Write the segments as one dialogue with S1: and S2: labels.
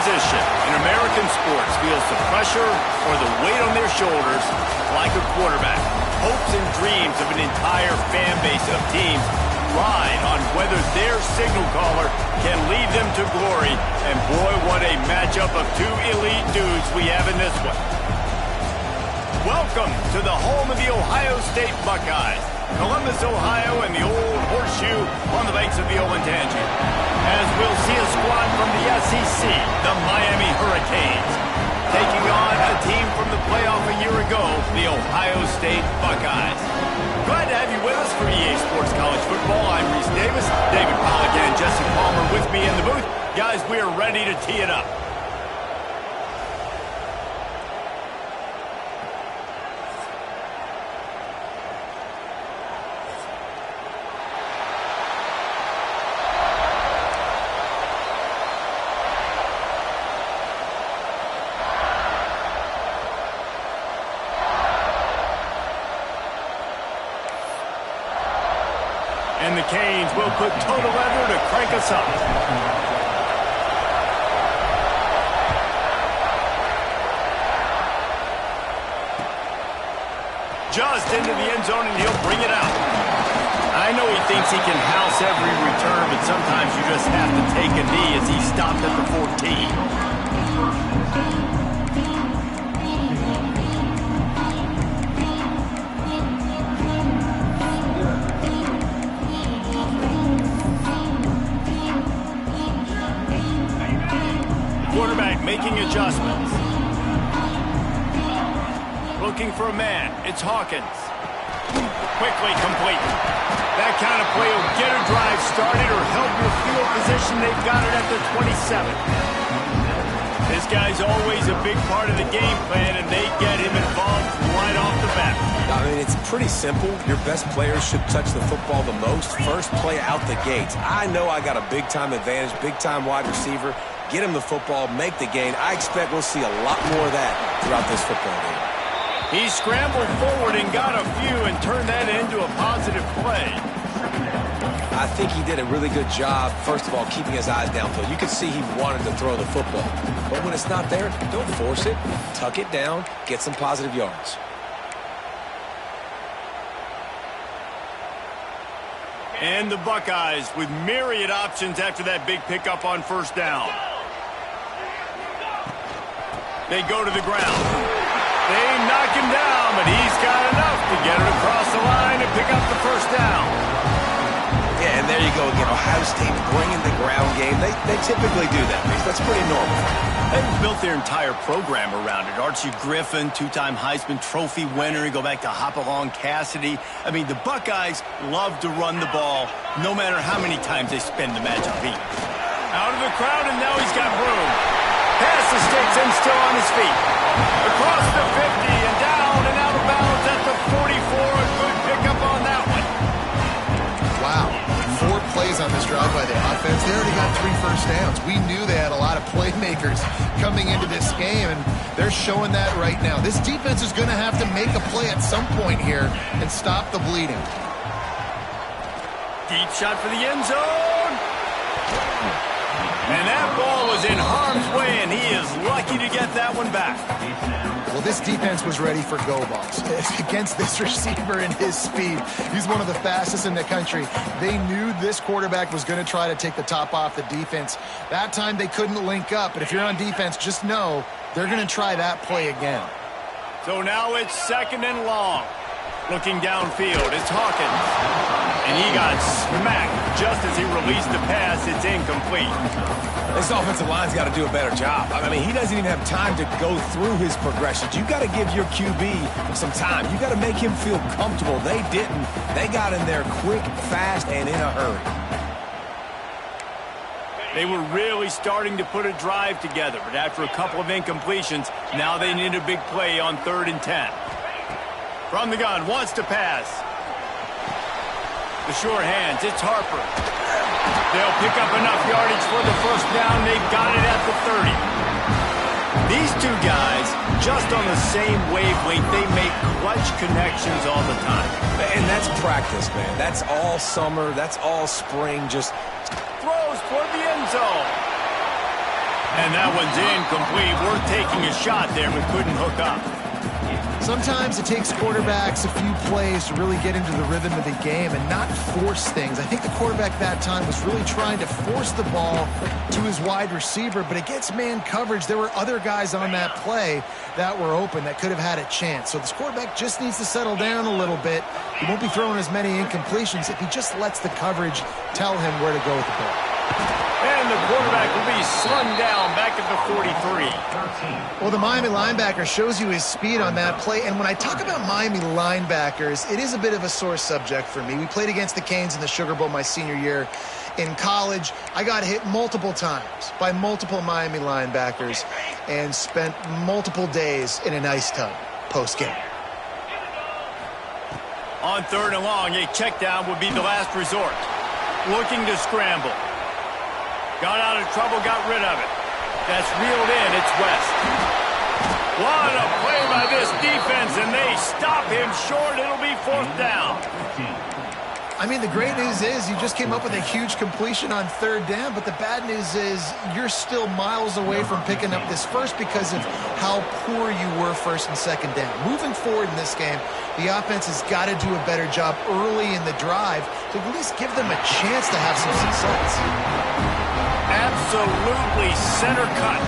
S1: position in American sports feels the pressure or the weight on their shoulders like a quarterback. Hopes and dreams of an entire fan base of teams ride on whether their signal caller can lead them to glory. And boy, what a matchup of two elite dudes we have in this one. Welcome to the home of the Ohio State Buckeyes, Columbus, Ohio, and the old horseshoe on the banks of the Olentangy. As we'll see a squad from the SEC, the Miami Hurricanes, taking on a team from the playoff a year ago, the Ohio State Buckeyes. Glad to have you with us for EA Sports College Football. I'm Reese Davis, David Pollack and Jesse Palmer with me in the booth. Guys, we are ready to tee it up. And the Canes will put total leather to crank us up. Just into the end zone, and he'll bring it out. I know he thinks he can house every return, but sometimes you just have to take a knee as he stopped at the 14. Quarterback making adjustments. Looking for a man. It's Hawkins. Quickly complete. That kind of play will get a drive started or help your field position. They've got it at the 27. This guy's always a big part of the game plan, and they get him involved right off the bat.
S2: I mean, it's pretty simple. Your best players should touch the football the most. First play out the gates. I know I got a big-time advantage, big-time wide receiver. Get him the football, make the gain. I expect we'll see a lot more of that throughout this football game.
S1: He scrambled forward and got a few and turned that into a positive play.
S2: I think he did a really good job, first of all, keeping his eyes downfield. You could see he wanted to throw the football. But when it's not there, don't force it. Tuck it down, get some positive yards.
S1: And the Buckeyes with myriad options after that big pickup on first down. They go to the ground. They knock him down, but he's got enough to get it across the line and pick up the first down.
S2: Yeah, and there you go again. Ohio State bringing the ground game. They typically do that. That's pretty normal.
S1: They've built their entire program around it. Archie Griffin, two-time Heisman Trophy winner. You go back to Hopalong Cassidy. I mean, the Buckeyes love to run the ball, no matter how many times they spend the magic beat. Out of the crowd, and now he's got room. Pass escapes him, still on his feet. Across the 50 and down and out of bounds at the 44. A good pickup on that one.
S3: Wow. 4 plays on this drive by the offense. They already got 3 first downs. We knew they had a lot of playmakers coming into this game, and they're showing that right now. This defense is going to have to make a play at some point here and stop the bleeding.
S1: Deep shot for the end zone. And that ball was in harm's way, and he is lucky to get that one back.
S3: Well, this defense was ready for go balls. Against this receiver and his speed, he's one of the fastest in the country. They knew this quarterback was going to try to take the top off the defense. That time they couldn't link up, but if you're on defense, just know they're going to try that play again.
S1: So now it's second and long. Looking downfield, it's Hawkins. And he got smacked just as he released the pass. It's incomplete.
S2: This offensive line's got to do a better job. I mean, he doesn't even have time to go through his progressions. You got to give your QB some time. You got to make him feel comfortable. They didn't. They got in there quick, fast, and in a hurry.
S1: They were really starting to put a drive together, but after a couple of incompletions, now they need a big play on 3rd and 10. From the gun, wants to pass. The sure hands, it's Harper. They'll pick up enough yardage for the first down. They've got it at the 30. These two guys, just on the same wavelength, they make clutch connections all the time.
S2: And that's practice, man. That's all summer. That's all spring. Just
S1: throws toward the end zone. And that one's incomplete. Worth taking a shot there, but couldn't hook up.
S3: Sometimes it takes quarterbacks a few plays to really get into the rhythm of the game and not force things. I think the quarterback that time was really trying to force the ball to his wide receiver, but against man coverage, there were other guys on that play that were open that could have had a chance. So this quarterback just needs to settle down a little bit. He won't be throwing as many incompletions if he just lets the coverage tell him where to go with the ball.
S1: And the quarterback will be slung down back at the 43.
S3: Well, the Miami linebacker shows you his speed on that play. And when I talk about Miami linebackers, it is a bit of a sore subject for me. We played against the Canes in the Sugar Bowl my senior year in college. I got hit multiple times by multiple Miami linebackers and spent multiple days in an ice tub post-game.
S1: On 3rd and long, a check down would be the last resort. Looking to scramble. Got out of trouble, got rid of it. That's reeled in, it's West. What a play by this defense, and they stop him short. It'll be 4th down.
S3: I mean, the great news is you just came up with a huge completion on 3rd down, but the bad news is you're still miles away from picking up this first because of how poor you were 1st and 2nd down. Moving forward in this game, the offense has got to do a better job early in the drive to at least give them a chance to have some success.
S1: Absolutely center cut.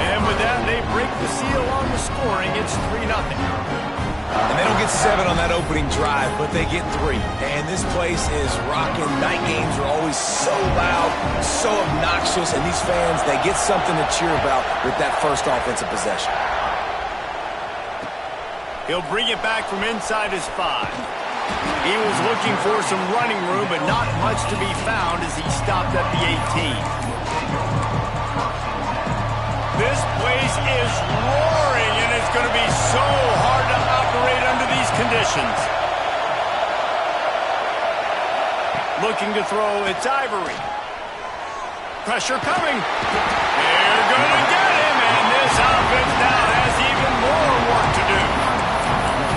S1: And with that, they break the seal on the scoring. It's 3-0.
S2: And they don't get 7 on that opening drive, but they get 3. And this place is rocking. Night games are always so loud, so obnoxious, and these fans, they get something to cheer about with that first offensive possession.
S1: He'll bring it back from inside his 5. He was looking for some running room, but not much to be found as he stopped at the 18. This place is roaring, and it's going to be so hard to operate under these conditions. Looking to throw, it's Ivory. Pressure coming. They're going to get him, and this offense now has even more work to do.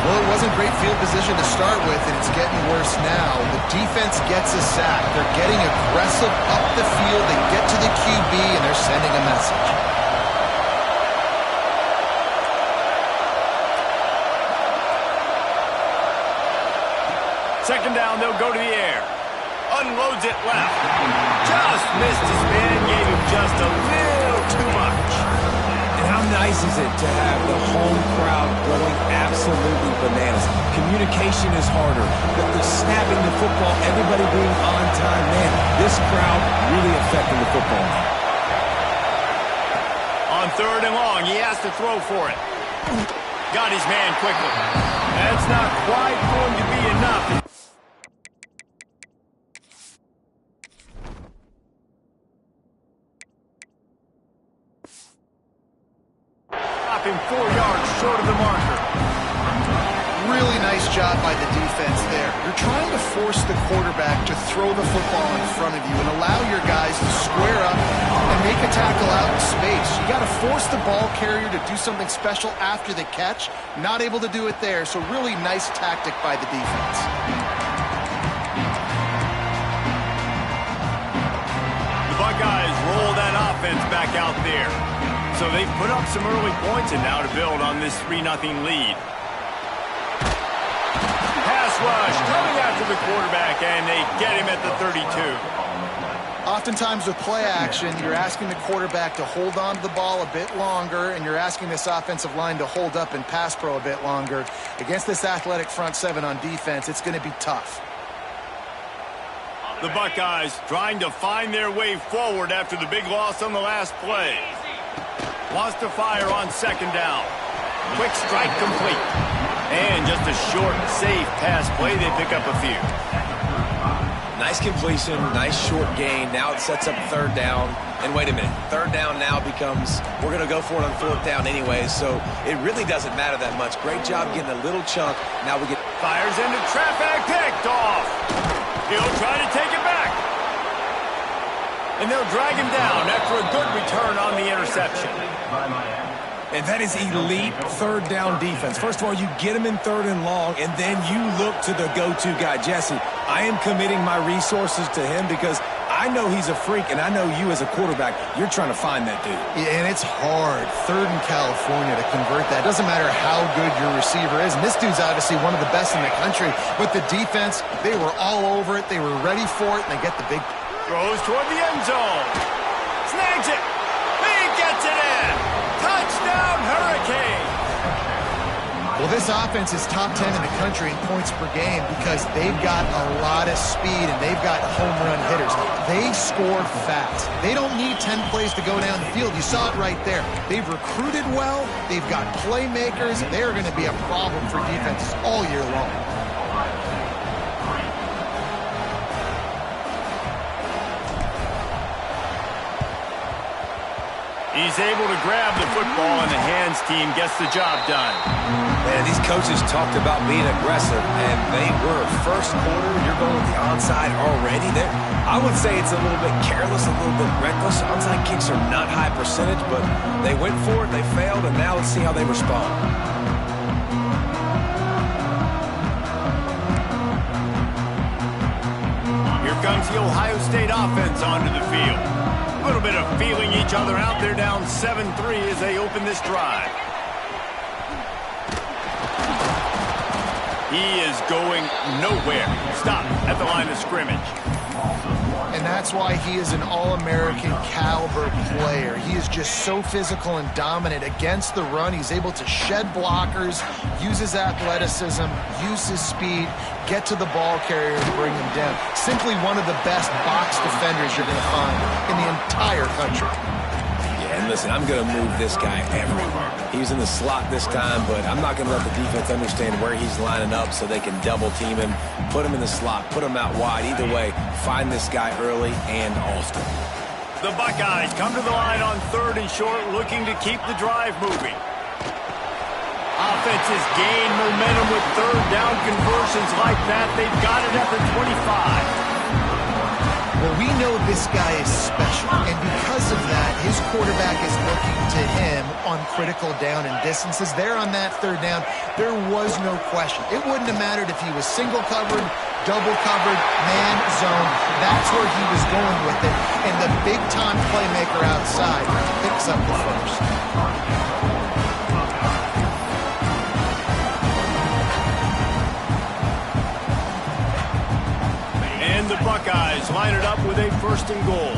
S3: Well, it wasn't great field position to start with, and it's getting worse now. The defense gets a sack. They're getting aggressive up the field. They get to the QB, and they're sending a message.
S1: Second down, they'll go to the air. Unloads it left. Just missed his man, gave him just a little too much.
S2: And how nice is it to have the home crowd going absolutely bananas? Communication is harder. The snapping the football, everybody being on time. Man, this crowd really affecting the football.
S1: On 3rd and long, he has to throw for it. Got his man quickly. That's not quite going to be enough. Him 4 yards short of the marker.
S3: Really nice job by the defense there. You're trying to force the quarterback to throw the football in front of you and allow your guys to square up and make a tackle out in space. You got to force the ball carrier to do something special after the catch. Not able to do it there, so really nice tactic by the defense.
S1: The Buckeyes roll that offense back out there. So they've put up some early points and now to build on this 3-0 lead. Pass rush coming after the quarterback, and they get him at the 32.
S3: Oftentimes with play action, you're asking the quarterback to hold on to the ball a bit longer, and you're asking this offensive line to hold up and pass pro a bit longer. Against this athletic front 7 on defense, it's going to be tough.
S1: The Buckeyes trying to find their way forward after the big loss on the last play. Wants to fire on 2nd down. Quick strike complete. And just a short, safe pass play. They pick up a few.
S2: Nice completion, nice short gain. Now it sets up 3rd down. And wait a minute, 3rd down now becomes, we're going to go for it on 4th down anyway, so it really doesn't matter that much. Great job getting a little chunk. Now we get...
S1: Fires into traffic, picked off. He'll try to take it back. And they'll drag him down after a good return on the interception.
S2: And that is elite 3rd down defense. First of all, you get him in 3rd and long, and then you look to the go-to guy, Jesse. I am committing my resources to him because I know he's a freak, and I know you as a quarterback, you're trying to find that dude.
S3: Yeah, and it's hard, 3rd in California, to convert that. Doesn't matter how good your receiver is. And this dude's obviously one of the best in the country. But the defense, they were all over it. They were ready for it, and they get the big...
S1: Throws toward the end zone. Snags it. He gets it in. Touchdown, Hurricane.
S3: Well, this offense is top 10 in the country in points per game because they've got a lot of speed and they've got home run hitters. They score fast. They don't need 10 plays to go down the field. You saw it right there. They've recruited well. They've got playmakers. They're going to be a problem for defenses all year long.
S1: He's able to grab the football, and the hands team gets the job done.
S2: Man, these coaches talked about being aggressive, and they were. First quarter, you're going with the onside already. I would say it's a little bit careless, a little bit reckless. Onside kicks are not high percentage, but they went for it, they failed, and now let's see how they respond.
S1: Here comes the Ohio State offense onto the field. A little bit of feeling each other out. They're down 7-3 as they open this drive. He is going nowhere. Stop at the line of scrimmage.
S3: And that's why he is an All-American caliber player. He is just so physical and dominant against the run. He's able to shed blockers, use his athleticism, use his speed, get to the ball carrier and bring him down. Simply one of the best box defenders you're going to find in the entire country.
S2: Yeah, and listen, I'm going to move this guy everywhere. He's in the slot this time, but I'm not going to let the defense understand where he's lining up so they can double team him, put him in the slot, put him out wide. Either way, find this guy early and often.
S1: The Buckeyes come to the line on 3rd and short, looking to keep the drive moving. Offenses gain momentum with 3rd down conversions like that. They've got it at the 25.
S3: Well, we know this guy is special, and because of that, his quarterback is looking to him on critical down and distances. There on that 3rd down, there was no question. It wouldn't have mattered if he was single covered, double covered, man zone. That's where he was going with it, and the big-time playmaker outside picks up the first.
S1: The Buckeyes line it up with a 1st and goal.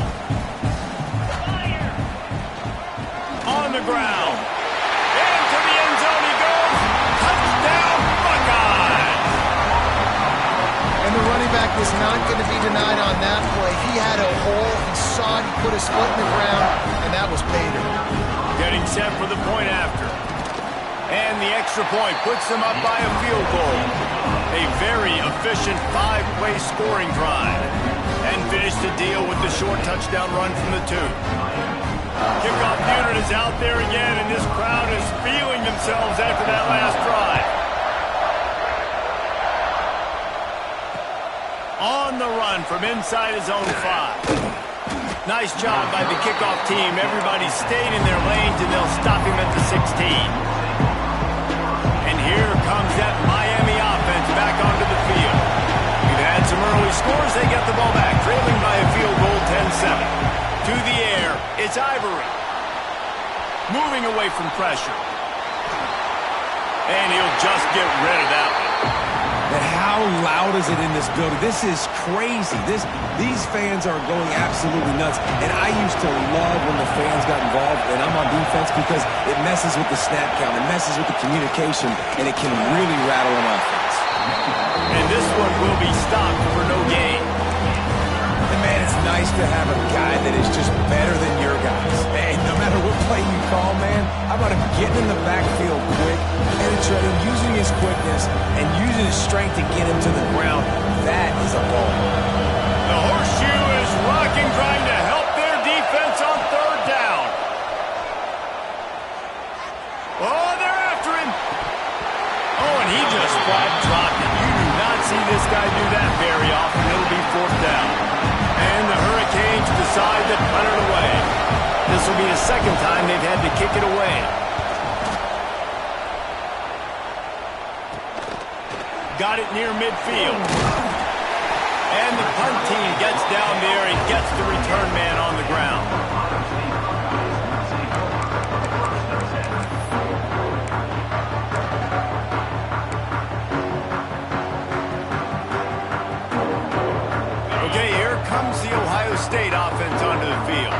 S1: On the ground. Into the end zone he goes. Touchdown, Buckeyes!
S3: And the running back was not going to be denied on that play. He had a hole. He saw it. He put his foot in the ground, and that was Bader.
S1: Getting set for the point after. And the extra point puts them up by a field goal. A very efficient 5-play scoring drive. And finish the deal with the short touchdown run from the 2. Kickoff unit is out there again, and this crowd is feeling themselves after that last drive. On the run from inside his own 5. Nice job by the kickoff team. Everybody stayed in their lanes, and they'll stop him at the 16. Here comes that Miami offense back onto the field. We've had some early scores. They get the ball back, trailing by a field goal, 10-7. To the air, it's Ivory. Moving away from pressure. And he'll just get rid of that one.
S2: And how loud is it in this building? This is crazy. These fans are going absolutely nuts. And I used to love when the fans got involved, and I'm on defense because it messes with the snap count. It messes with the communication, and it can really rattle an offense.
S1: And this one will be stopped for no gain.
S2: And man, it's nice to have a guy that is just better than your guys. Hey, no matter what play you call, man, how about him getting in the backfield quick, penetrating, using his quickness, and using his strength to get him to the ground? That is a ball.
S1: The horseshoe is rocking, trying to help their defense on 3rd down. Oh, they're after him. Oh, and he just flat dropped it. You do not see this guy do that very often. It'll be 4th down. And the Hurricanes decide to punt it away. This will be the 2nd time they've had to kick it away. Got it near midfield. And the punt team gets down there and gets the return man on the ground. Okay, here comes the Ohio State offense onto the field.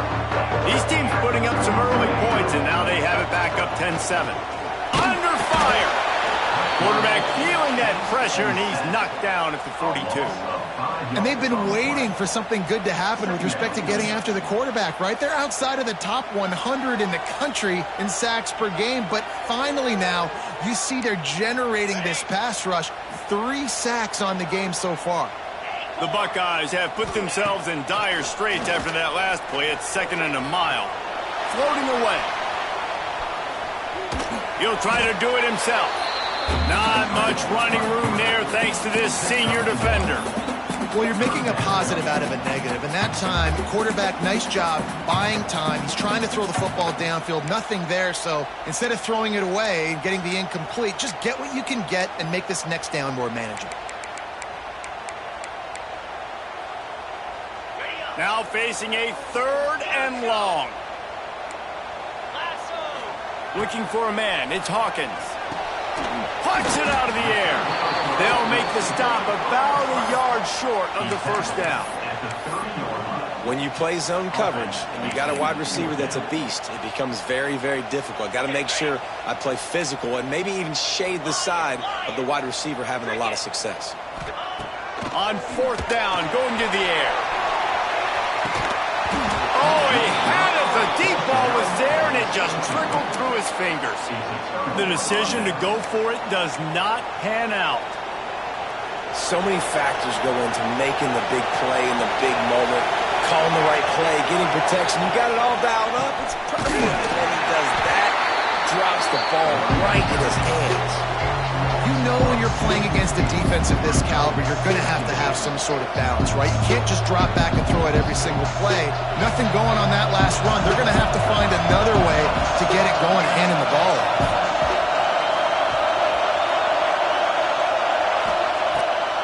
S1: These teams putting up some early points, and now they have it back up 10-7. Under fire! Quarterback feeling that pressure, and he's knocked down at the 42.
S3: And they've been waiting for something good to happen with respect to getting after the quarterback, right? They're outside of the top 100 in the country in sacks per game, but finally now you see they're generating this pass rush. 3 sacks on the game so far.
S1: The Buckeyes have put themselves in dire straits after that last play. It's 2nd and a mile. Floating away. He'll try to do it himself. Not much running room there thanks to this senior defender.
S3: Well, you're making a positive out of a negative. And that time, quarterback, nice job buying time. He's trying to throw the football downfield. Nothing there. So instead of throwing it away and getting the incomplete, just get what you can get and make this next down more manageable.
S1: Now facing a 3rd and long. Looking for a man. It's Hawkins. Punts it out of the air. They'll make the stop about a yard short of the 1st down.
S2: When you play zone coverage and you got a wide receiver that's a beast, it becomes very, very difficult. Got to make sure I play physical and maybe even shade the side of the wide receiver having a lot of success.
S1: On 4th down, going to the air. Oh, he had it. The deep ball was there, and it just trickled through his fingers. The decision to go for it does not pan out.
S2: So many factors go into making the big play in the big moment, calling the right play, getting protection. You got it all dialed up. It's perfect. And then he does that, drops the ball right in his hands.
S3: You know when you're playing against a defense of this caliber, you're going to have some sort of balance, right? You can't just drop back and throw it every single play. Nothing going on that last run. They're going to have to find another way to get it going, handing the ball off.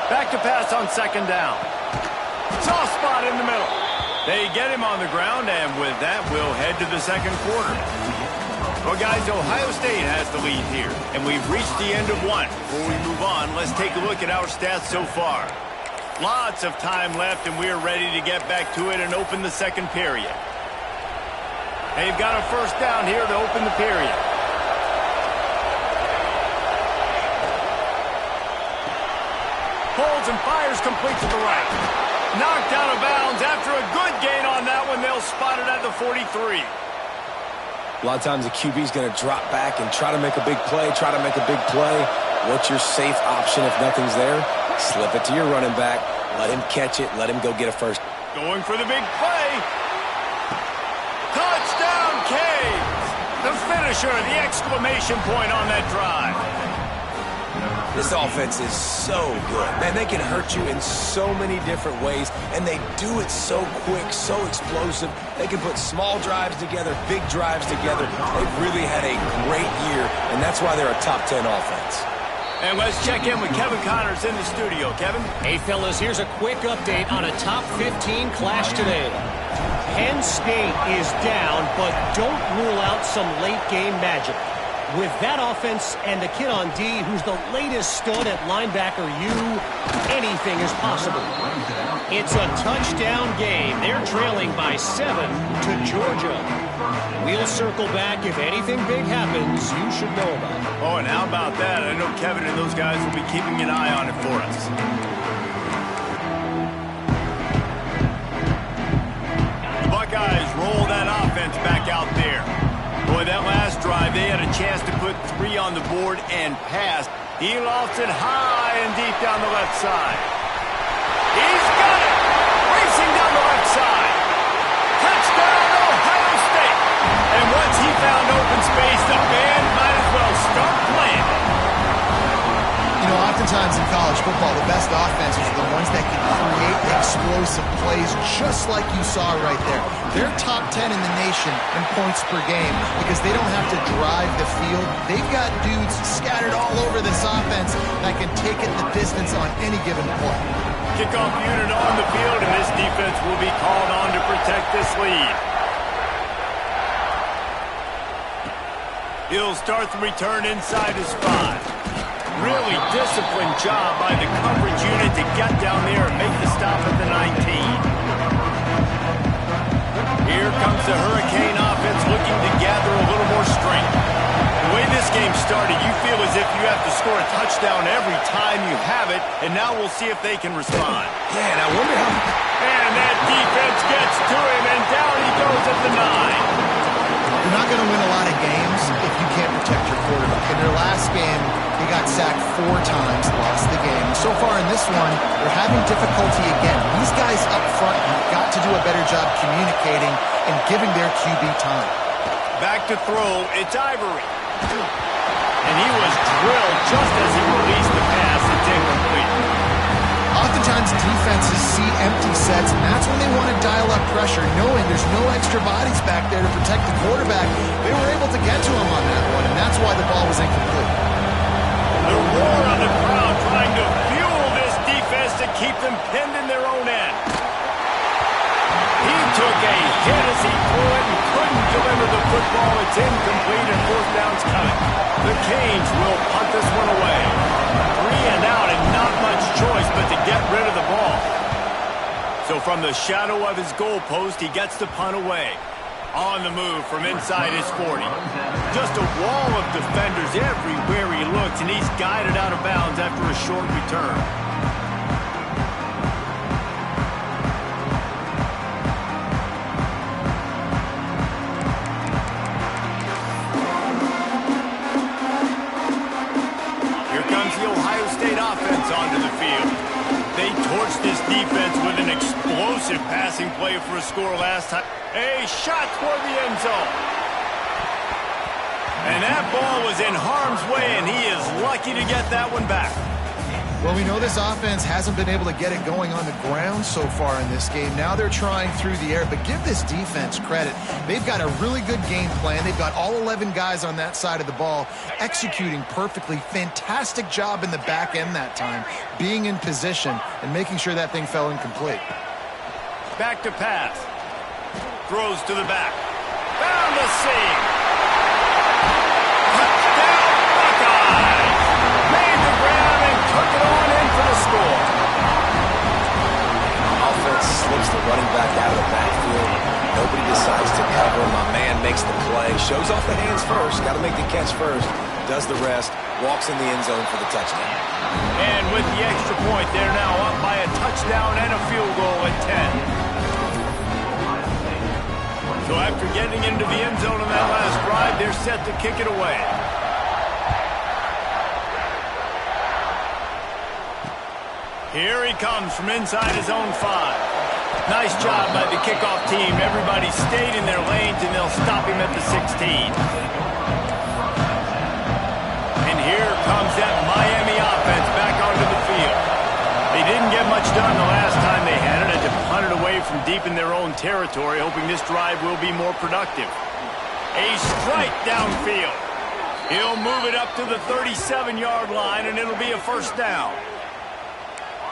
S1: Back to pass on 2nd down. Soft spot in the middle. They get him on the ground, and with that, we'll head to the 2nd quarter. Well, guys, Ohio State has the lead here, and we've reached the end of one. Before we move on, let's take a look at our stats so far. Lots of time left, and we're ready to get back to it and open the 2nd period. They've got a 1st down here to open the period. Holds and fires complete to the right. Knocked out of bounds after a good gain on that one. They'll spot it at the 43.
S2: A lot of times the QB is going to drop back and try to make a big play, What's your safe option if nothing's there? Slip it to your running back. Let him catch it. Let him go get a 1st.
S1: Going for the big play. Touchdown, Canes. The finisher, the exclamation point on that drive.
S2: This offense is so good. Man, they can hurt you in so many different ways, and they do it so quick, so explosive. They can put small drives together, big drives together. They've really had a great year, and that's why they're a top 10 offense.
S1: And let's check in with Kevin Connors in the studio. Kevin?
S4: Hey, fellas, here's a quick update on a top 15 clash today. Penn State is down, but don't rule out some late-game magic. With that offense and the kid on D, who's the latest stud at linebacker U, anything is possible. It's a touchdown game. They're trailing by 7 to Georgia. We'll circle back if anything big happens you should know about.
S1: Oh, and how about that? I know Kevin and those guys will be keeping an eye on it for us. The Buckeyes roll that offense back out there. Boy, that last drive, they had a chance to put 3 on the board and pass. He lost it high and deep down the left side. He's got it! Racing down the left side. Touchdown, Ohio State! And once he found open space, the band might as well start playing.
S3: You know, oftentimes in college football, the best offenses are the ones that can create explosive plays just like you saw right there. They're top 10 in the nation in points per game because they don't have to drive the field. They've got dudes scattered all over this offense that can take it the distance on any given play.
S1: kickoff unit on the field, and this defense will be called on to protect this lead. He'll start the return inside his 5. Really disciplined job by the coverage unit to get down there and make the stop at the 19. Here comes the Hurricane offense looking to gather a little more strength. The way this game started, you feel as if you have to score a touchdown every time you have it, and now we'll see if they can respond.
S2: Yeah, and I wonder how...
S1: And that defense gets to him, and down he goes at the 9.
S3: You're not going to win a lot of games if you can't protect your quarterback. In their last game, he got sacked 4 times, lost the game. So far in this one, they're having difficulty again. These guys up front have got to do a better job communicating and giving their QB time.
S1: Back to throw, it's Ivory. And he was drilled just as he released the pass. It's incomplete.
S3: Oftentimes defenses see empty sets, and that's when they want to dial up pressure, knowing there's no extra bodies back there to protect the quarterback. They were able to get to him on that one, and that's why the ball was incomplete.
S1: The roar on the crowd trying to fuel this defense to keep them pinned in their own end. He took a hit as he threw it and couldn't deliver the football. It's incomplete and 4th down's coming. The Canes will punt this one away. 3 and out and not much choice but to get rid of the ball. So from the shadow of his goalpost, he gets the punt away. On the move from inside his 40. Just a wall of defenders everywhere he looks, and he's guided out of bounds after a short return. Onto the field. They torched this defense with an explosive passing play for a score last time. A shot toward the end zone. And that ball was in harm's way, and he is lucky to get that one back.
S3: Well, we know this offense hasn't been able to get it going on the ground so far in this game. Now they're trying through the air, but give this defense credit. They've got a really good game plan. They've got all 11 guys on that side of the ball executing perfectly. Fantastic job in the back end that time, being in position and making sure that thing fell incomplete.
S1: Back to pass. Throws to the back. Found the seam. Touchdown, Buckeyes! Made the grab and took it on in for the score.
S2: Offense slips the running back out of the backfield. Nobody decides to cover. My man makes the play. Shows off the hands first. Got to make the catch first. Does the rest. Walks in the end zone for the touchdown.
S1: And with the extra point, they're now up by a touchdown and a field goal at 10. So after getting into the end zone on that last drive, they're set to kick it away. Here he comes from inside his own 5. Nice job by the kickoff team. Everybody stayed in their lanes, and they'll stop him at the 16. And here comes that Miami offense back onto the field. They didn't get much done the last time they had it, and to punt it away from deep in their own territory, hoping this drive will be more productive. A strike downfield. He'll move it up to the 37-yard line, and it'll be a 1st down.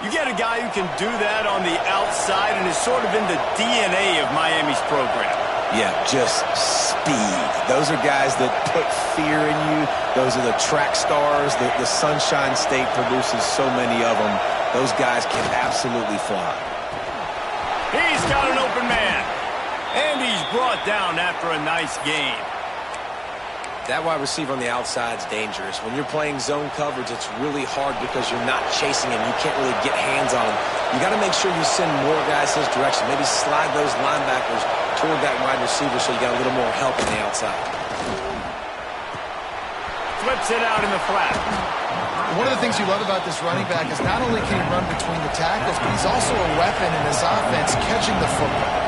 S1: You get a guy who can do that on the outside, and is sort of in the DNA of Miami's program.
S2: Yeah, just speed. Those are guys that put fear in you. Those are the track stars. The Sunshine State produces so many of them. Those guys can absolutely fly.
S1: He's got an open man. And he's brought down after a nice game.
S2: That wide receiver on the outside is dangerous. When you're playing zone coverage, it's really hard because you're not chasing him. You can't really get hands on him. You got to make sure you send more guys his direction. Maybe slide those linebackers toward that wide receiver so you got a little more help on the outside.
S1: Flips it out in the flat.
S3: One of the things you love about this running back is not only can he run between the tackles, but he's also a weapon in this offense catching the football.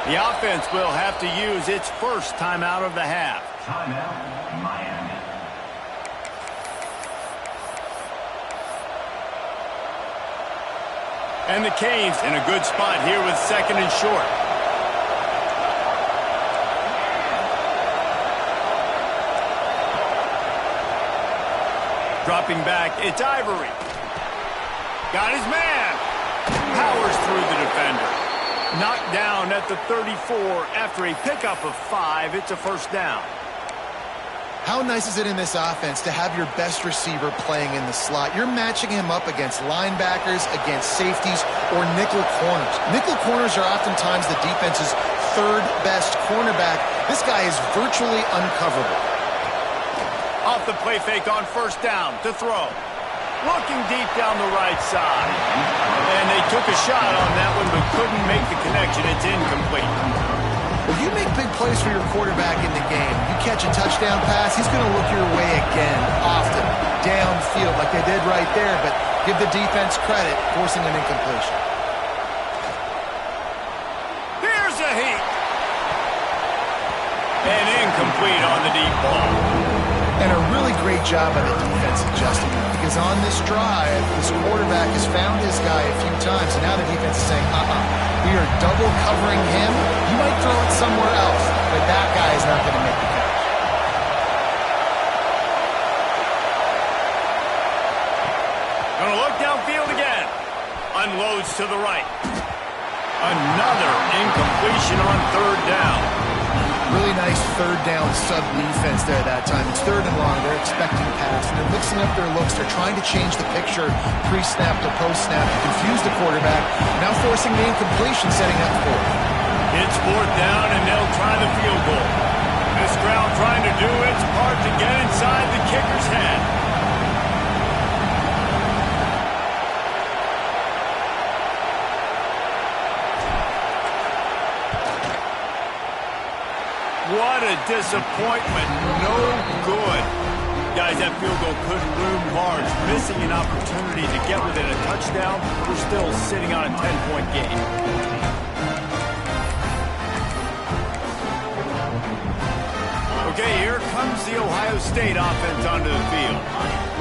S1: The offense will have to use its first timeout of the half.
S5: Timeout, Miami.
S1: And the Canes in a good spot here with 2nd and short. Dropping back, it's Ivory. Got his man. Powers through the defender. Knocked down at the 34 after a pickup of 5. It's a first down.
S3: How nice is it in this offense to have your best receiver playing in the slot? You're matching him up against linebackers, against safeties, or nickel corners. Nickel corners are oftentimes the defense's 3rd best cornerback. This guy is virtually uncoverable.
S1: Off the play fake on first down to throw. Looking deep down the right side. And they took a shot on that one but couldn't make the connection. It's incomplete.
S3: If you make big plays for your quarterback in the game, you catch a touchdown pass, he's going to look your way again, often, downfield like they did right there, but give the defense credit, forcing an incompletion.
S1: Here's a heat. And incomplete on the deep ball.
S3: And a really great job by the defense adjusting him, because on this drive, this quarterback has found his guy a few times, and now the defense is saying, we are double covering him. You might throw it somewhere else, but that guy is not going to make the catch.
S1: Gonna look downfield again. Unloads to the right. Another incompletion on 3rd down.
S3: Really nice 3rd down sub-defense there that time. It's 3rd and long. They're expecting pass, and they're mixing up their looks. They're trying to change the picture pre-snap to post-snap to confuse the quarterback, now forcing the incompletion, setting up 4th.
S1: It's 4th down, and they'll try the field goal. This crowd trying to do its part to get inside the kicker's head. What a disappointment. No good. Guys, that field goal could loom large. Missing an opportunity to get within a touchdown. We're still sitting on a 10-point game. Okay, here comes the Ohio State offense onto the field.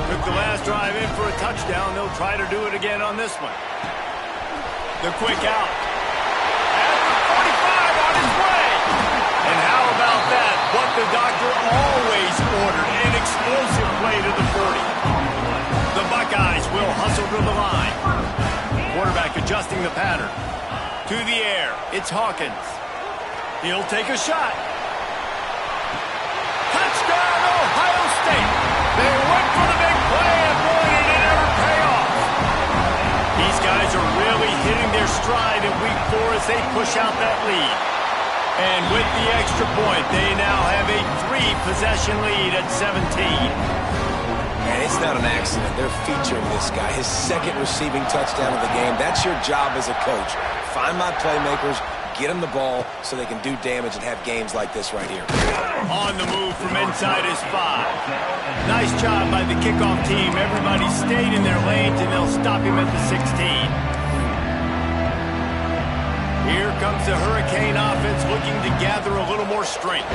S1: Took the last drive in for a touchdown. They'll try to do it again on this one. The quick out. At the 45 on his way. And how about that? What the doctor always ordered, an explosive play to the 40. The Buckeyes will hustle to the line. Quarterback adjusting the pattern. To the air, it's Hawkins. He'll take a shot. Touchdown, Ohio State. They went for the big play, and boy, did it ever pay off. These guys are really hitting their stride in week 4 as they push out that lead. And with the extra point, they now have a 3-possession lead at 17.
S2: And it's not an accident. They're featuring this guy. His 2nd receiving touchdown of the game. That's your job as a coach. Find my playmakers, get them the ball so they can do damage and have games like this right here.
S1: On the move from inside his 5. Nice job by the kickoff team. Everybody stayed in their lanes, and they'll stop him at the 16. Here comes the Hurricane offense looking to gather a little more strength.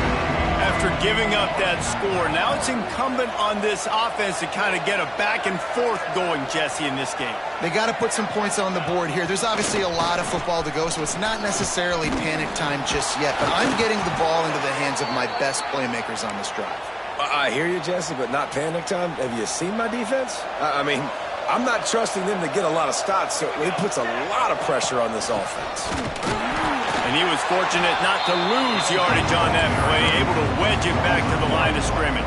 S1: After giving up that score, now it's incumbent on this offense to kind of get a back and forth going, Jesse, in this game.
S3: They got to put some points on the board here. There's obviously a lot of football to go, so it's not necessarily panic time just yet, but I'm getting the ball into the hands of my best playmakers on this drive.
S2: I hear you, Jesse, but not panic time. Have you seen my defense? I mean, I'm not trusting them to get a lot of stops, so it puts a lot of pressure on this offense.
S1: And he was fortunate not to lose yardage on that play, able to wedge it back to the line of scrimmage.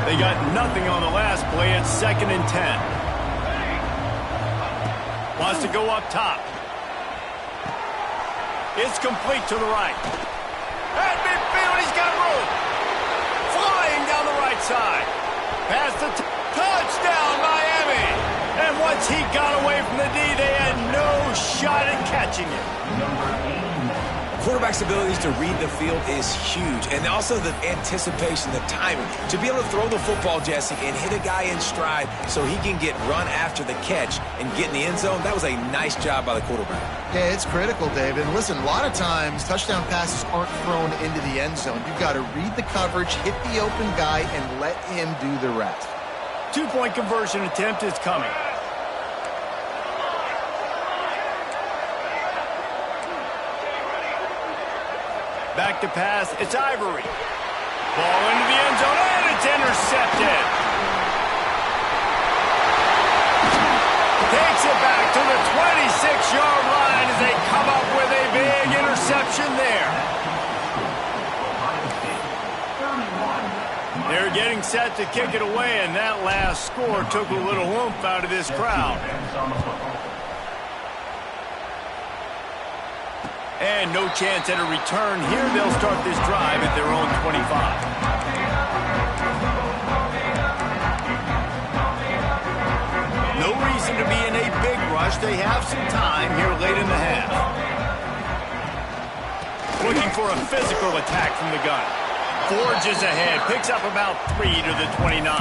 S1: They got nothing on the last play at 2nd and 10. Wants to go up top. It's complete to the right. At midfield, he's got room. Flying down the right side. Past the touchdown, Miami. And once he got away from the D, they had no shot at catching it.
S2: Quarterback's abilities to read the field is huge, and also the anticipation, the timing. To be able to throw the football, Jesse, and hit a guy in stride so he can get run after the catch and get in the end zone, that was a nice job by the quarterback.
S3: Yeah, it's critical, David. And listen, a lot of times touchdown passes aren't thrown into the end zone. You've got to read the coverage, hit the open guy, and let him do the rest.
S1: 2-point conversion attempt is coming. Back to pass, it's Ivory. Ball into the end zone, and it's intercepted. Takes it back to the 26-yard line as they come up with a big interception there. They're getting set to kick it away, and that last score took a little oomph out of this crowd. And no chance at a return here. They'll start this drive at their own 25. No reason to be in a big rush. They have some time here late in the half. Looking for a physical attack from the gun. Forges ahead, picks up about 3 to the 29.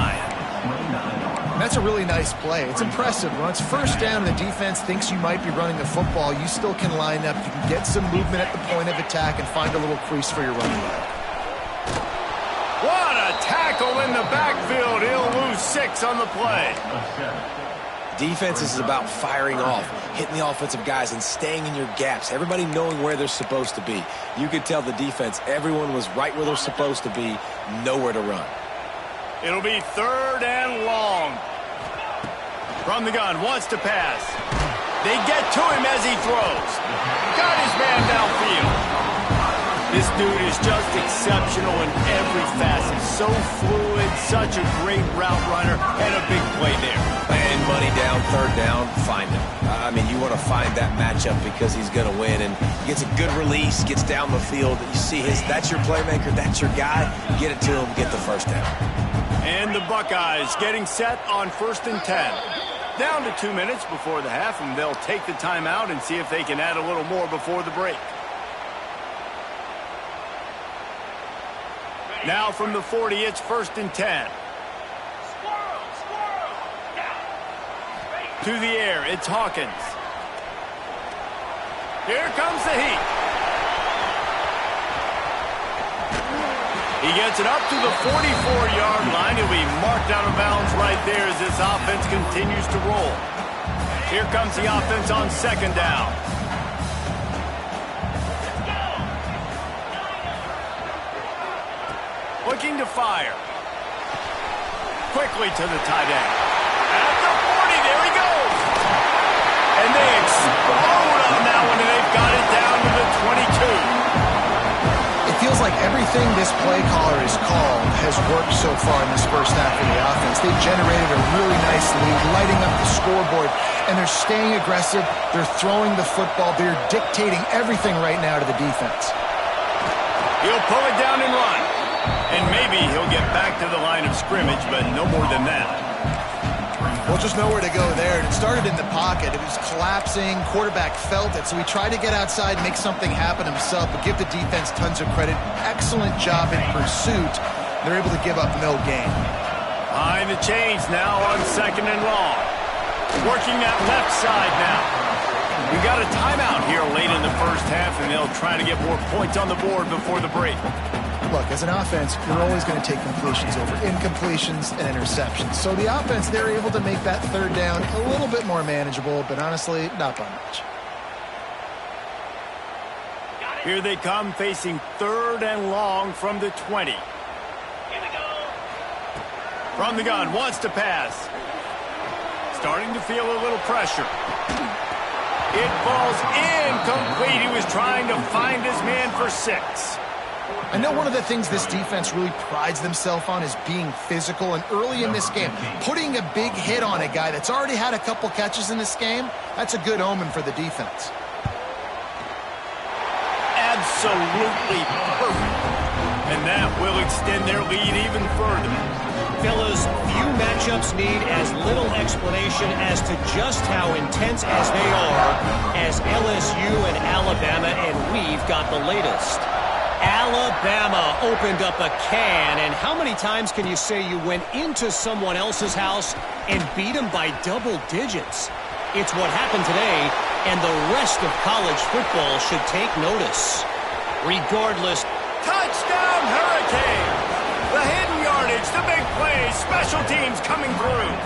S3: That's a really nice play. It's impressive. When it's first down and the defense thinks you might be running the football, you still can line up. You can get some movement at the point of attack and find a little crease for your running back.
S1: What a tackle in the backfield. He'll lose 6 on the play.
S2: Defense is about firing off, hitting the offensive guys, and staying in your gaps. Everybody knowing where they're supposed to be. You could tell the defense, everyone was right where they're supposed to be, nowhere to run.
S1: It'll be 3rd and long. From the gun, wants to pass. They get to him as he throws. Got his man downfield. This dude is just exceptional in every facet. So fluid, such a great route runner, and a big play there.
S2: And money down, 3rd down, find him. I mean, you want to find that matchup because he's going to win. And he gets a good release, gets down the field. You see that's your playmaker, that's your guy. Get it to him, get the 1st down.
S1: And the Buckeyes getting set on 1st and 10. Down to 2 minutes before the half, and they'll take the timeout and see if they can add a little more before the break. Now from the 40, it's 1st and 10. To the air, it's Hawkins. Here comes the heat. He gets it up to the 44-yard line. He'll be marked out of bounds right there as this offense continues to roll. Here comes the offense on 2nd down. Looking to fire. Quickly to the tight end. At the 40, there he goes. And they explode on that one, and they've got it down to the 22.
S3: It feels like everything this play caller has called has worked so far in this first half of the offense. They've generated a really nice lead, lighting up the scoreboard, and they're staying aggressive. They're throwing the football. They're dictating everything right now to the defense.
S1: He'll pull it down and run. And maybe he'll get back to the line of scrimmage, but no more than that.
S3: Well, just nowhere to go there. It started in the pocket. It was collapsing. Quarterback felt it, so he tried to get outside, make something happen himself, but give the defense tons of credit. Excellent job in pursuit. They're able to give up no gain.
S1: Behind the chains now on 2nd and long. Working that left side now. We got a timeout here late in the first half, and they'll try to get more points on the board before the break.
S3: Look, as an offense, you're always going to take completions over incompletions and interceptions. So the offense, they're able to make that 3rd down a little bit more manageable, but honestly, not by much.
S1: Here they come facing 3rd and long from the 20. Here we go. From the gun, wants to pass. Starting to feel a little pressure. It falls incomplete. He was trying to find his man for 6.
S3: I know one of the things this defense really prides themselves on is being physical, and early in this game, putting a big hit on a guy that's already had a couple catches in this game, that's a good omen for the defense.
S1: Absolutely perfect. And that will extend their lead even further. Fellas, few matchups need as little explanation as to just how intense as they are as LSU and Alabama, and we've got the latest. Alabama opened up a can, and how many times can you say you went into someone else's house and beat them by double digits? It's what happened today, and the rest of college football should take notice. Regardless, touchdown Hurricane! The hidden yardage, the big plays, special teams coming through.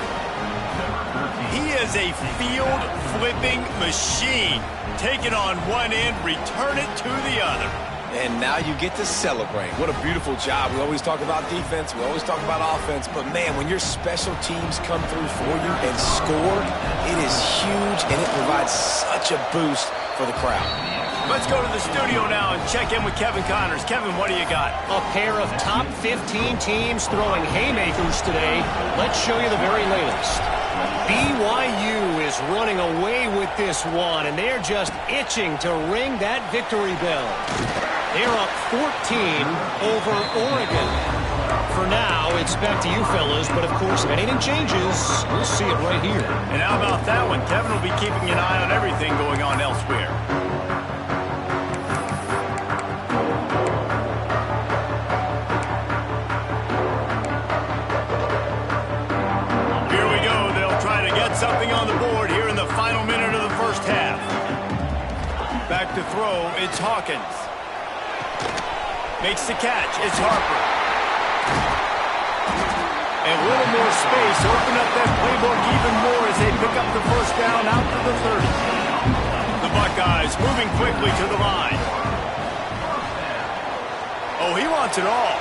S1: He is a field-flipping machine. Take it on one end, return it to the other.
S2: And now you get to celebrate. What a beautiful job. We always talk about defense. We always talk about offense. But, man, when your special teams come through for you and score, it is huge, and it provides such a boost for the crowd.
S1: Let's go to the studio now and check in with Kevin Connors. Kevin, what do you got?
S4: A pair of top 15 teams throwing haymakers today. Let's show you the very latest. BYU is running away with this one, and they're just itching to ring that victory bell. They're up 14 over Oregon. For now, it's back to you fellas, but of course, if anything changes, we'll see it right here.
S1: And how about that one? Kevin will be keeping an eye on everything going on elsewhere. Something on the board here in the final minute of the first half. Back to throw, it's Hawkins. Makes the catch, it's Harper. And a little more space, open up that playbook even more as they pick up the first down out to the 30. The Buckeyes moving quickly to the line. Oh, he wants it all.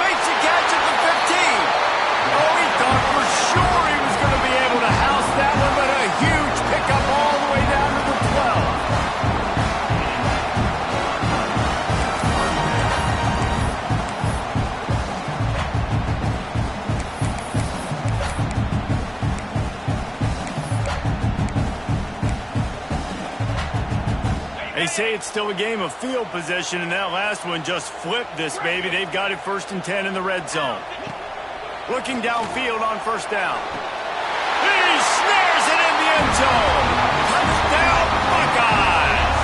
S1: Makes the catch at the 15. Oh, he thought for sure he was going to be able to house that one, but a huge pickup all the way down to the 12. They say it's still a game of field possession, and that last one just flipped this baby. They've got it 1st and 10 in the red zone. Looking downfield on first down. He snares it in the end zone. Touchdown, Buckeyes.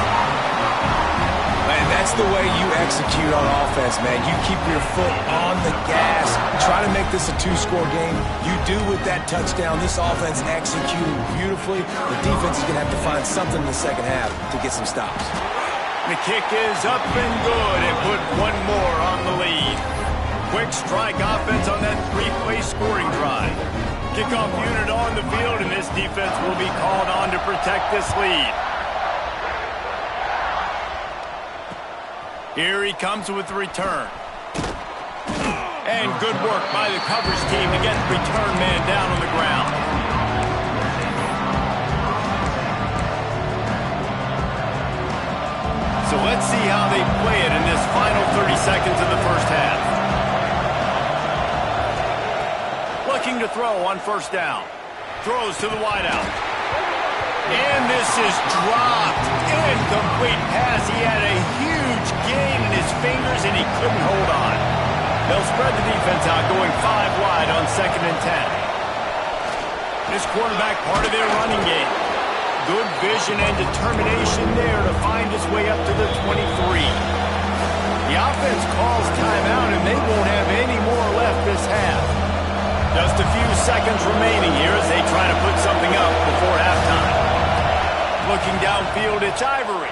S2: Man, that's the way you execute on offense, man. You keep your foot on the gas. Try to make this a 2-score game. You do with that touchdown. This offense executed beautifully. The defense is going to have to find something in the second half to get some stops.
S1: The kick is up and good and put one more on the lead. Quick strike offense on that 3-play scoring drive. Kickoff unit on the field, and this defense will be called on to protect this lead. Here he comes with the return. And good work by the coverage team to get the return man down on the ground. So let's see how they play it in this final 30 seconds of the first half. Looking to throw on first down. Throws to the wideout. And this is dropped. Incomplete pass. He had a huge gain in his fingers, and he couldn't hold on. They'll spread the defense out, going 5 wide on 2nd and 10. This quarterback part of their running game. Good vision and determination there to find his way up to the 23. The offense calls timeout, and they won't have any more left this half. Just a few seconds remaining here as they try to put something up before halftime. Looking downfield, it's Ivory.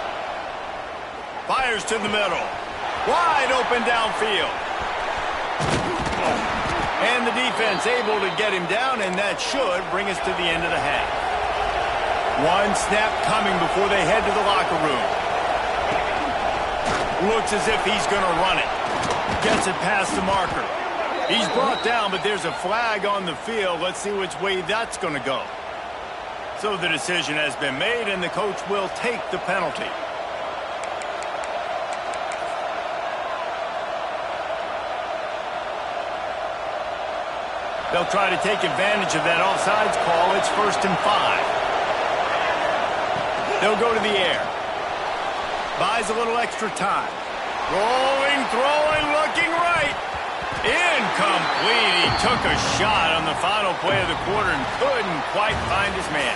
S1: Fires to the middle. Wide open downfield. And the defense able to get him down, and that should bring us to the end of the half. One snap coming before they head to the locker room. Looks as if he's going to run it. Gets it past the marker. He's brought down, but there's a flag on the field. Let's see which way that's going to go. So the decision has been made, and the coach will take the penalty. They'll try to take advantage of that offsides call. It's 1st and 5. They'll go to the air. Buys a little extra time. Rolling, throwing, looking right. Incomplete. He took a shot on the final play of the quarter and couldn't quite find his man.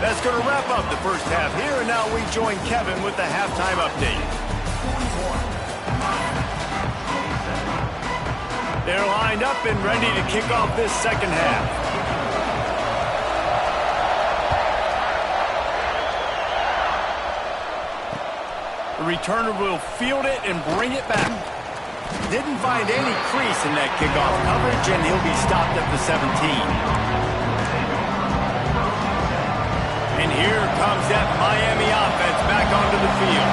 S1: That's going to wrap up the first half here, and now we join Kevin with the halftime update. They're lined up and ready to kick off this second half. The returner will field it and bring it back. Didn't find any crease in that kickoff coverage, and he'll be stopped at the 17. And here comes that Miami offense back onto the field.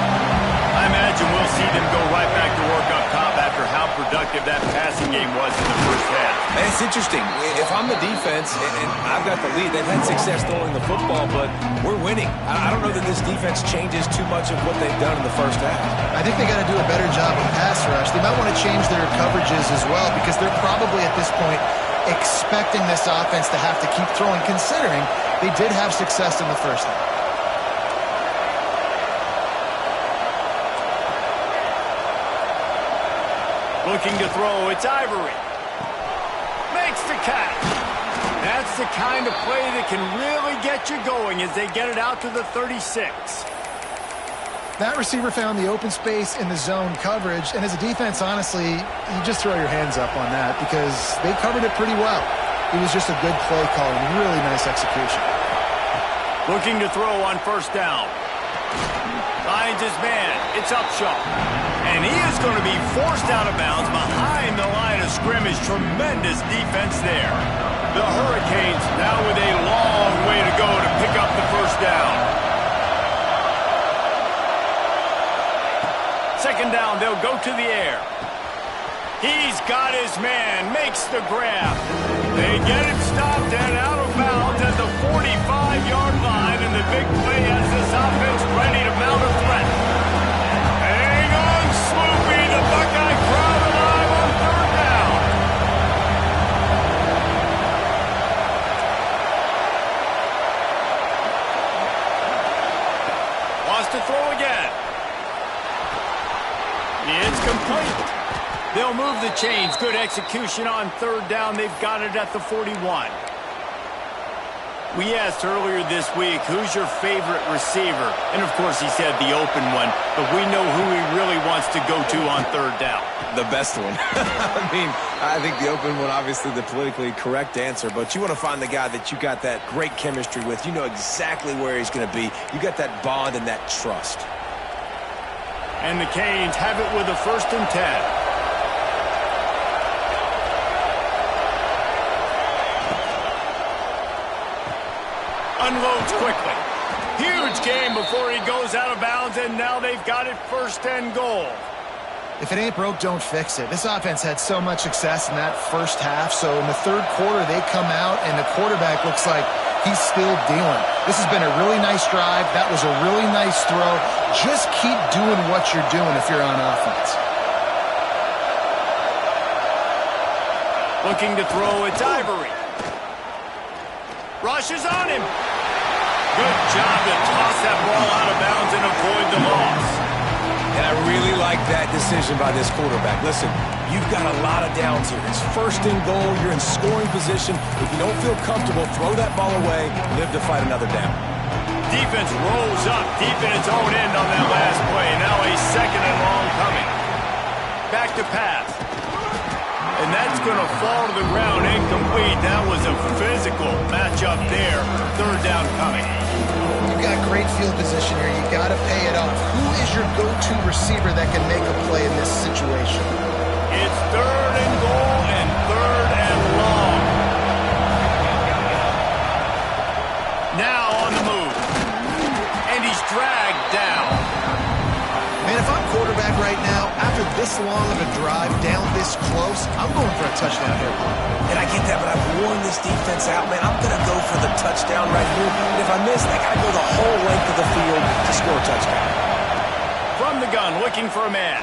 S1: I imagine we'll see them go right back to work up top after how productive that passing game was in the first half.
S2: And it's interesting. If I'm the defense and I've got the lead, they've had success throwing the football, but we're winning. I don't know that this defense changes too much of what they've done in the first half.
S3: I think they got to do a better job of pass rush. They might want to change their coverages as well because they're probably at this point expecting this offense to have to keep throwing, considering they did have success in the first half.
S1: Looking to throw, it's Ivory. Makes the catch. That's the kind of play that can really get you going as they get it out to the 36.
S3: That receiver found the open space in the zone coverage, and as a defense, honestly, you just throw your hands up on that because they covered it pretty well. It was just a good play call and really nice execution.
S1: Looking to throw on first down. Finds his man. It's Upshaw. And he is going to be forced out of bounds behind the line of scrimmage. Tremendous defense there. The Hurricanes now with a long way to go to pick up the first down. Second down, they'll go to the air. He's got his man, makes the grab. They get him stopped and out of bounds at the 45-yard line, and the big play has this offense ready to mount a threat. Hang on, Sloopy, the Buckeye crowd alive on third down. Wants to throw again. It's complete. They'll move the chains. Good execution on third down. They've got it at the 41. We asked earlier this week, who's your favorite receiver? And, of course, he said the open one, but we know who he really wants to go to on third down.
S2: The best one. I mean, I think the open one, obviously the politically correct answer, but you want to find the guy that you got that great chemistry with. You know exactly where he's going to be. You got that bond and that trust.
S1: And the Canes have it with a 1st and 10. Unloads quickly. Huge game before he goes out of bounds, and now they've got it 1st and goal.
S3: If it ain't broke, don't fix it. This offense had so much success in that first half, so in the third quarter they come out and the quarterback looks like he's still dealing. This has been a really nice drive. That was a really nice throw. Just keep doing what you're doing if you're on offense.
S1: Looking to throw, it's Ivory. Rushes on him. Good job to toss that ball out of bounds and avoid the loss.
S2: And I really like that decision by this quarterback. Listen, you've got a lot of downs here. It's 1st and goal. You're in scoring position. If you don't feel comfortable, throw that ball away. Live to fight another down.
S1: Defense rolls up deep in its own end on that last play. Now a 2nd and long coming. Back to pass. And that's going to fall to the ground incomplete. That was a physical matchup there. Third down coming.
S3: You've got great field position here. You got to pay it off. Who is your go-to receiver that can make a play in this situation?
S1: It's 3rd and goal and 3rd and long. Now on the move. And he's dragged down.
S3: Man, if I'm quarterback right now, after this long of a drive down this close, I'm going for a touchdown here.
S2: And I get that, but I've worn this defense out, man. I'm going to go for the touchdown right here. And if I miss, I got to go the whole length of the field to score a touchdown.
S1: From the gun, looking for a man.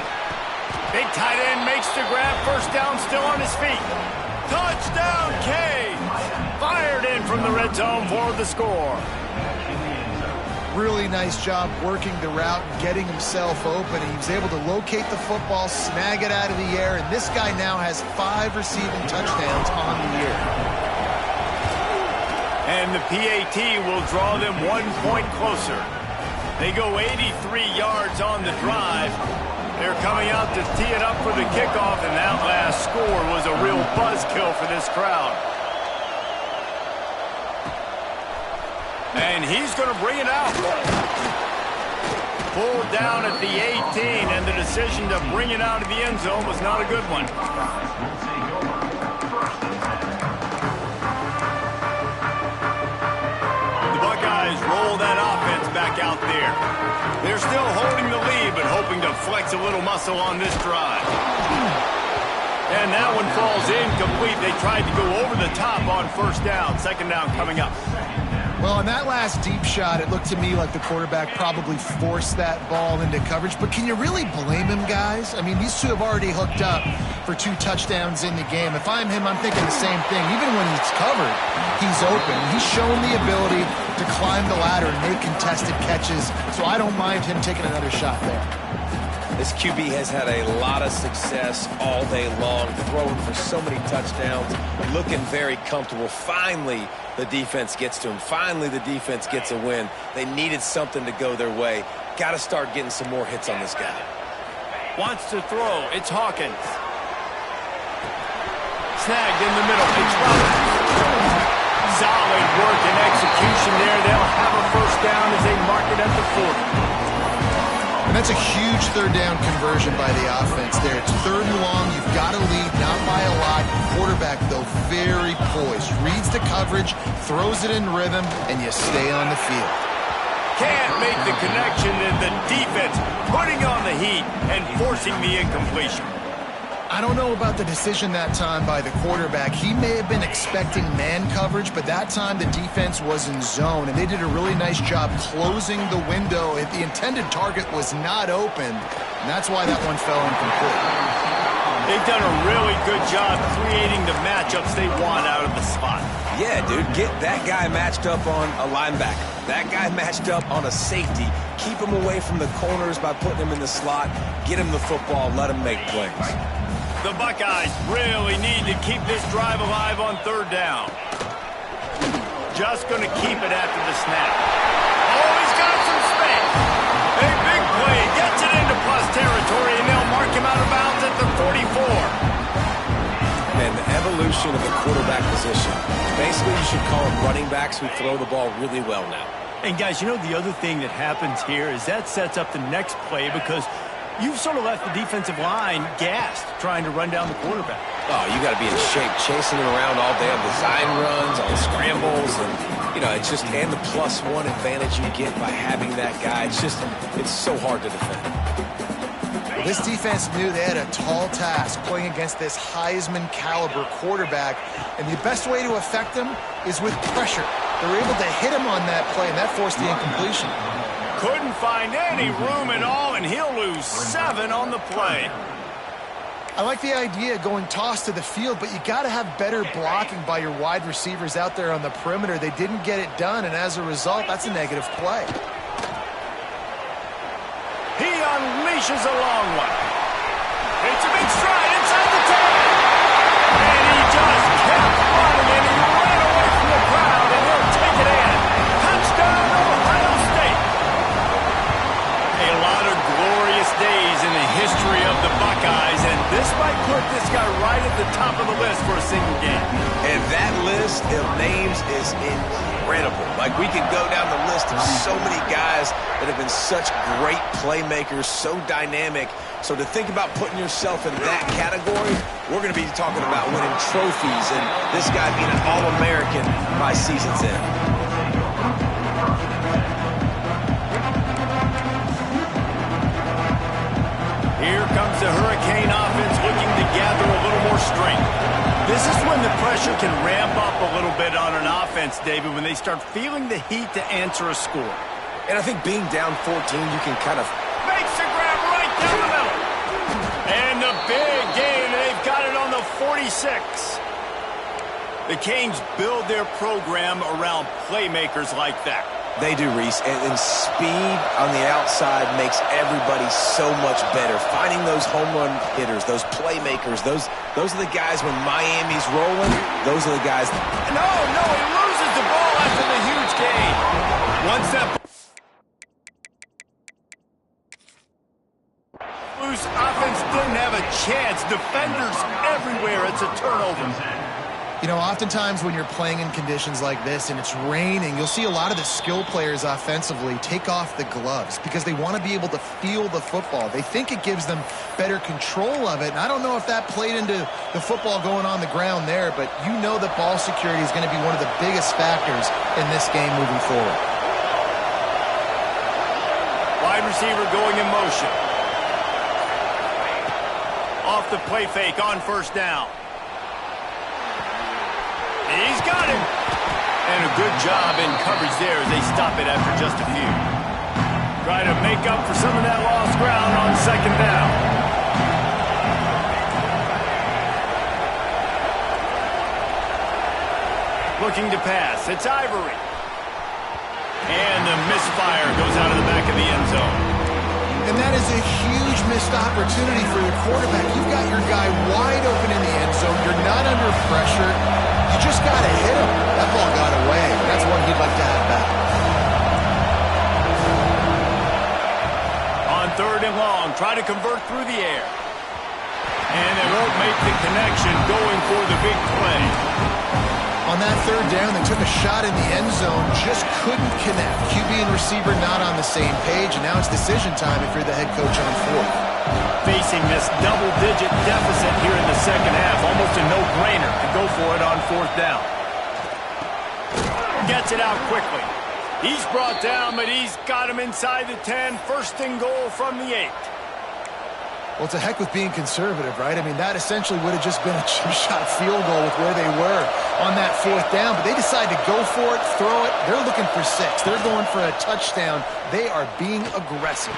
S1: Big tight end makes the grab. First down, still on his feet. Touchdown, Canes! Fired in from the red zone for the score.
S3: Really nice job working the route, getting himself open. He was able to locate the football, snag it out of the air, and this guy now has 5 receiving touchdowns on the year.
S1: And the PAT will draw them 1 point closer. They go 83 yards on the drive. They're coming out to tee it up for the kickoff, and that last score was a real buzzkill for this crowd. And he's going to bring it out. Pulled down at the 18, and the decision to bring it out of the end zone was not a good one. The Buckeyes roll that offense back out there. They're still holding the lead, but hoping to flex a little muscle on this drive. And that one falls incomplete. They tried to go over the top on first down. Second down coming up.
S3: Well, on that last deep shot, it looked to me like the quarterback probably forced that ball into coverage. But can you really blame him, guys? I mean, these two have already hooked up for 2 touchdowns in the game. If I'm him, I'm thinking the same thing. Even when he's covered, he's open. He's shown the ability to climb the ladder and make contested catches. So I don't mind him taking another shot there.
S2: This QB has had a lot of success all day long, throwing for so many touchdowns, looking very comfortable. Finally, the defense gets to him. Finally, the defense gets a win. They needed something to go their way. Got to start getting some more hits on this guy.
S1: Wants to throw. It's Hawkins. Snagged in the middle. It's Roberts. Solid work and execution there. They'll have a first down as they mark it at the 40.
S3: And that's a huge third down conversion by the offense there. It's 3rd and long. You've got to lead, not by a lot. Quarterback, though, very poised. Reads the coverage, throws it in rhythm, and you stay on the field.
S1: Can't make the connection, and the defense putting on the heat and forcing the incompletion.
S3: I don't know about the decision that time by the quarterback. He may have been expecting man coverage, but that time the defense was in zone, and they did a really nice job closing the window. The intended target was not open, and that's why that one fell incomplete.
S1: They've done a really good job creating the matchups they want out of the spot.
S2: Yeah, dude, get that guy matched up on a linebacker. That guy matched up on a safety. Keep him away from the corners by putting him in the slot. Get him the football. Let him make plays.
S1: The Buckeyes really need to keep this drive alive on 3rd down. Just going to keep it after the snap. Oh, he's got some space. A big play. Gets it into plus territory, and they'll mark him out of bounds at the 44.
S2: And the evolution of the quarterback position. Basically, you should call them running backs who throw the ball really well now.
S1: And, guys, you know the other thing that happens here is that sets up the next play because you've sort of left the defensive line gassed trying to run down the quarterback.
S2: Oh, you got to be in shape, chasing him around all day on design runs, on scrambles, and, you know, it's just, and the +1 advantage you get by having that guy. It's so hard to defend.
S3: Well, this defense knew they had a tall task playing against this Heisman caliber quarterback, and the best way to affect him is with pressure. They were able to hit him on that play, and that forced the incompletion.
S1: Couldn't find any room at all, and he'll lose 7 on the play.
S3: I like the idea of going toss to the field, but you got to have better blocking by your wide receivers out there on the perimeter. They didn't get it done, and as a result, that's a negative play.
S1: He unleashes a long one. It's a big stride inside the 10. And he just kept running, and he ran away from the crowd, and he'll take it in. Touchdown, Ohio State. A lot of glorious days in the history of the Buckeyes, and this might put this guy right at the top of the list for a single game.
S2: And that list of names is incredible. Like, we could go down the list of so many guys that have been such great playmakers, so dynamic. So to think about putting yourself in that category, we're going to be talking about winning trophies and this guy being an All-American by season's end.
S1: Here comes the Hurricane offense looking to gather a little more strength. This is when the pressure can ramp up a little bit on an offense, David, when they start feeling the heat to answer a score.
S2: And I think being down 14, you can kind of...
S1: Makes the grab right down the middle. And the big gain, they've got it on the 46. The Canes build their program around playmakers like that.
S2: They do, Reese, and speed on the outside makes everybody so much better. Finding those home run hitters, those playmakers, those are the guys when Miami's rolling, those are the guys.
S1: No, he loses the ball after the huge gain. Once that loose offense didn't have a chance. Defenders everywhere. It's a turnover.
S3: You know, oftentimes when you're playing in conditions like this and it's raining, you'll see a lot of the skill players offensively take off the gloves because they want to be able to feel the football. They think it gives them better control of it. And I don't know if that played into the football going on the ground there, but you know that ball security is going to be one of the biggest factors in this game moving forward.
S1: Wide receiver going in motion. Off the play fake on first down. He's got him. And a good job in coverage there as they stop it after just a few. Try to make up for some of that lost ground on second down. Looking to pass. It's Ivory. And the misfire goes out of the back of the end zone.
S3: And that is a huge missed opportunity for your quarterback. You've got your guy wide open in the end zone. You're not under pressure. You just got to hit him. That ball got away. That's one he'd like to have back.
S1: On third and long, try to convert through the air. And they won't make the connection going for the big play.
S3: On that third down, they took a shot in the end zone, just couldn't connect. QB and receiver not on the same page, and now it's decision time if you're the head coach on fourth.
S1: Facing this double-digit deficit here in the second half, almost a no-brainer to go for it on fourth down. Gets it out quickly. He's brought down, but he's got him inside the 10. First and goal from the 8.
S3: Well, it's a heck with being conservative, right? I mean, that essentially would have just been a chip-shot field goal with where they were on that fourth down. But they decided to go for it, throw it. They're looking for 6. They're going for a touchdown. They are being aggressive.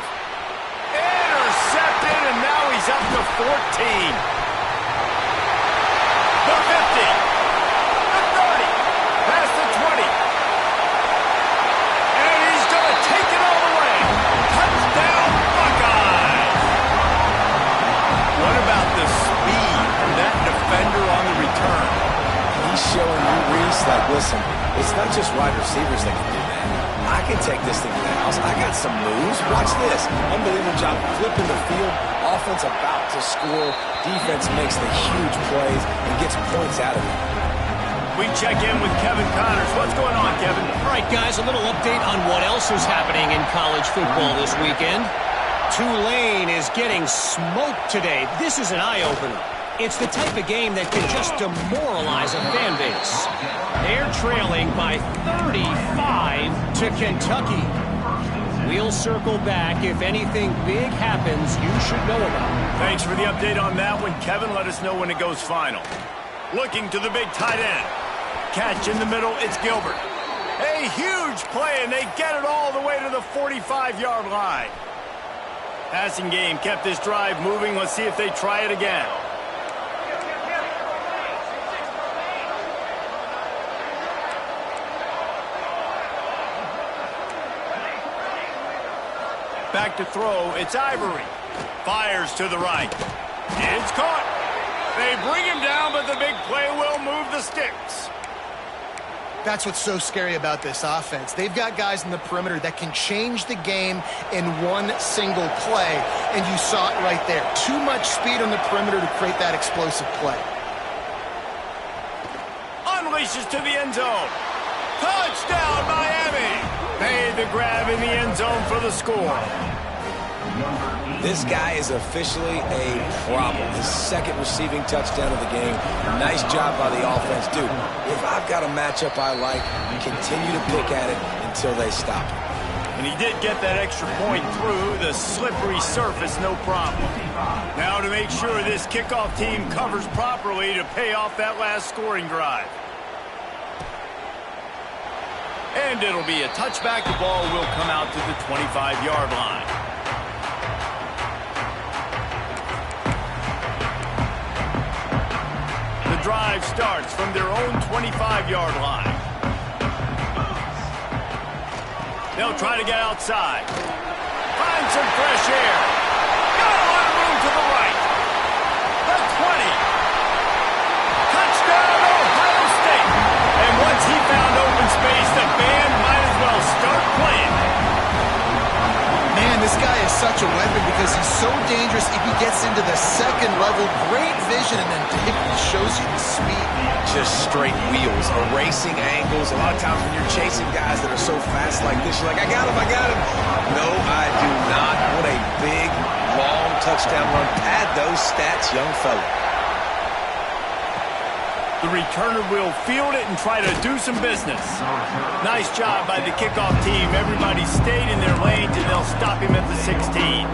S1: Intercepted, and now he's up to 14. The 50. The 30. Past the 20. And he's going to take it all the way. Touchdown, Buckeyes. What about the speed from that defender on the return?
S2: He's showing you, Reese, like, listen, it's not just wide receivers that can do that. I can take this thing to the house. I got some moves. Watch this. Unbelievable job flipping the field. Offense about to score. Defense makes the huge plays and gets points out of it.
S1: We check in with Kevin Connors. What's going on, Kevin?
S4: All right, guys, a little update on what else is happening in college football this weekend. Tulane is getting smoked today. This is an eye-opener. It's the type of game that can just demoralize a fan base. They're trailing by 35 to Kentucky. We'll circle back. If anything big happens, you should know about it.
S1: Thanks for the update on that one, Kevin. Let us know when it goes final. Looking to the big tight end. Catch in the middle, it's Gilbert. A huge play, and they get it all the way to the 45-yard line. Passing game kept this drive moving. Let's see if they try it again. Back to throw, it's Ivory. Fires to the right. It's caught. They bring him down, but the big play will move the sticks.
S3: That's what's so scary about this offense. They've got guys in the perimeter that can change the game in one single play, and you saw it right there. Too much speed on the perimeter to create that explosive play.
S1: Unleashes to the end zone. Touchdown, Miami! Made the grab in the end zone for the score.
S2: This guy is officially a problem. His second receiving touchdown of the game. Nice job by the offense. Dude, if I've got a matchup I like, continue to pick at it until they stop him.
S1: And he did get that extra point through the slippery surface, no problem. Now to make sure this kickoff team covers properly to pay off that last scoring drive. And it'll be a touchback. The ball will come out to the 25-yard line. The drive starts from their own 25-yard line. They'll try to get outside. Find some fresh air. Got a lot of room to the right. The 20. Touchdown, Ohio State. And once he found open space, the band might as well start playing.
S3: Man, this guy is such a weapon because he's so dangerous if he gets into the second level. Great vision, and then he shows you the speed.
S2: Just straight wheels, erasing angles. A lot of times when you're chasing guys that are so fast like this, you're like, I got him, I got him. No, I do not. What a big, long touchdown run. Pad those stats, young fella.
S1: The returner will field it and try to do some business. Nice job by the kickoff team. Everybody stayed in their lanes, and they'll stop him at the 16.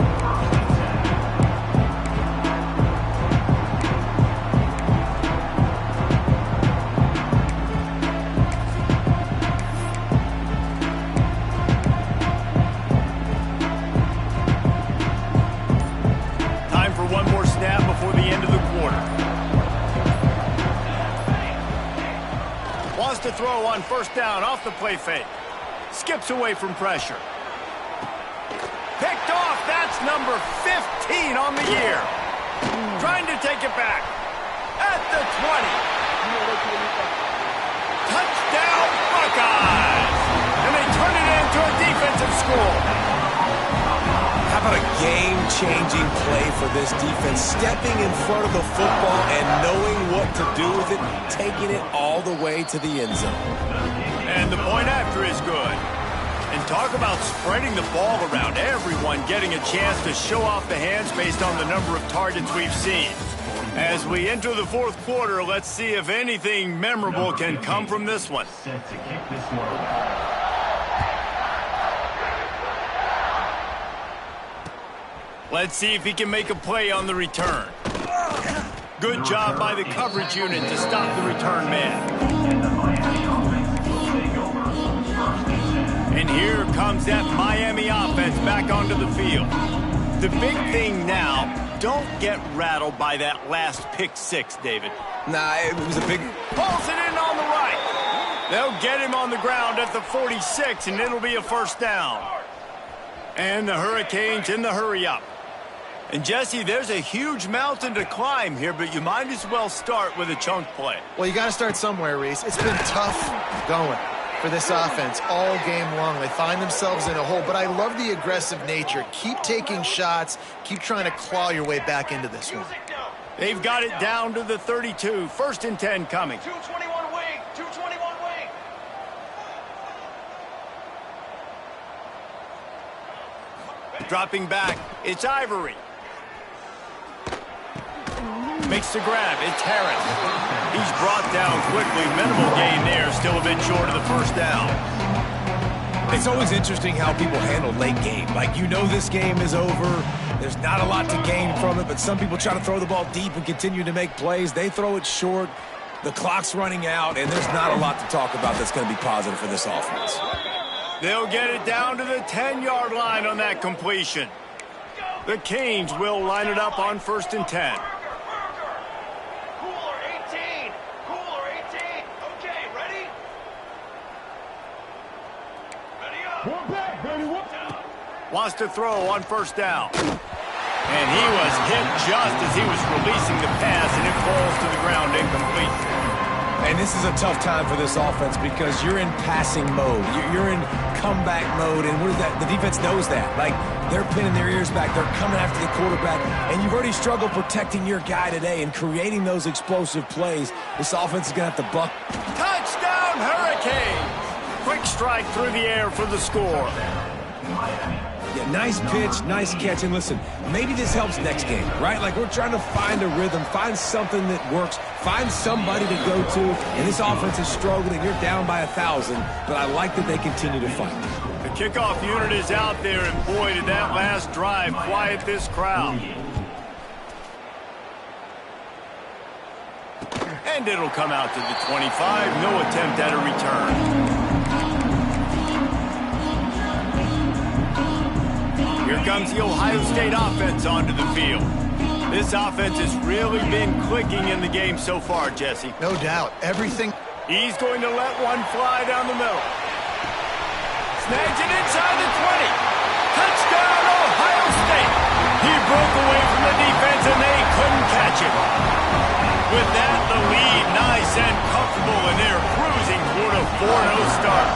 S1: to throw on first down off the play fake. Skips away from pressure. Picked off. That's number 15 on the year. Trying to take it back. At the 20. Touchdown, Buckeyes! And they turn it into a defensive score.
S2: How about a game-changing play for this defense? Stepping in front of the football and knowing what to do with it, taking it all the way to the end zone.
S1: And the point after is good. And talk about spreading the ball around. Everyone getting a chance to show off the hands based on the number of targets we've seen. As we enter the fourth quarter, let's see if anything memorable can come from this one. Let's see if he can make a play on the return. Good job by the coverage unit to stop the return man. And here comes that Miami offense back onto the field. The big thing now, don't get rattled by that last pick six, David.
S2: Nah, it was a big...
S1: Pulls it in on the right. They'll get him on the ground at the 46, and it'll be a first down. And the Hurricanes in the hurry-up. And, Jesse, there's a huge mountain to climb here, but you might as well start with a chunk play.
S3: Well, you got to start somewhere, Reese. It's been tough going for this offense all game long. They find themselves in a hole, but I love the aggressive nature. Keep taking shots. Keep trying to claw your way back into this one.
S1: They've got it down to the 32. First and 10 coming.
S5: 221 wing. 221 wing.
S1: Dropping back. It's Ivory. Makes the grab. It's Harris. He's brought down quickly. Minimal gain there. Still a bit short of the first down.
S2: It's always interesting how people handle late game. Like, you know this game is over. There's not a lot to gain from it, but some people try to throw the ball deep and continue to make plays. They throw it short. The clock's running out, and there's not a lot to talk about that's going to be positive for this offense.
S1: They'll get it down to the 10-yard line on that completion. The Canes will line it up on first and 10.
S5: Cooler 18. Cooler 18. Okay, ready? Ready up.
S1: Wants to throw on first down. And he was hit just as he was releasing the pass, and it falls to the ground incomplete.
S2: And this is a tough time for this offense because you're in passing mode. You're in comeback mode, and what is that? The defense knows that. Like, they're pinning their ears back. They're coming after the quarterback, and you've already struggled protecting your guy today and creating those explosive plays. This offense is going to have to buck.
S1: Touchdown, Hurricanes! Quick strike through the air for the score.
S2: Yeah, nice pitch, nice catch. And listen, maybe this helps next game, right? Like, we're trying to find a rhythm, find something that works, find somebody to go to. And this offense is struggling. You're down by 1,000, but I like that they continue to fight.
S1: The kickoff unit is out there, and boy, did that last drive quiet this crowd. And it'll come out to the 25. No attempt at a return. Here comes the Ohio State offense onto the field. This offense has really been clicking in the game so far, Jesse.
S3: No doubt. Everything.
S1: He's going to let one fly down the middle. Snags it inside the 20. Touchdown, Ohio State. He broke away from the defense, and they couldn't catch him. With that, the lead nice and comfortable, and they're cruising toward a 4-0 start.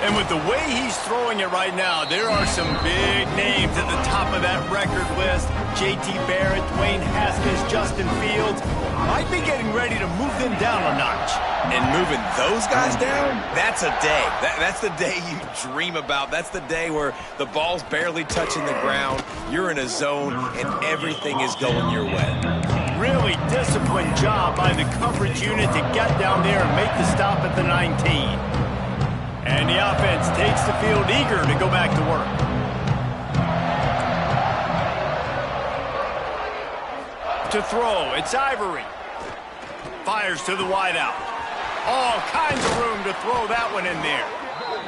S1: And with the way he's throwing it right now, there are some big names at the top of that record list. J.T. Barrett, Dwayne Haskins, Justin Fields. Might be getting ready to move them down a notch.
S2: And moving those guys down, that's a day. That's the day you dream about. That's the day where the ball's barely touching the ground, you're in a zone, and everything is going your way.
S1: Really disciplined job by the coverage unit to get down there and make the stop at the 19. And the offense takes the field eager to go back to work. To throw, it's Ivory. Fires to the wideout. All kinds of room to throw that one in there.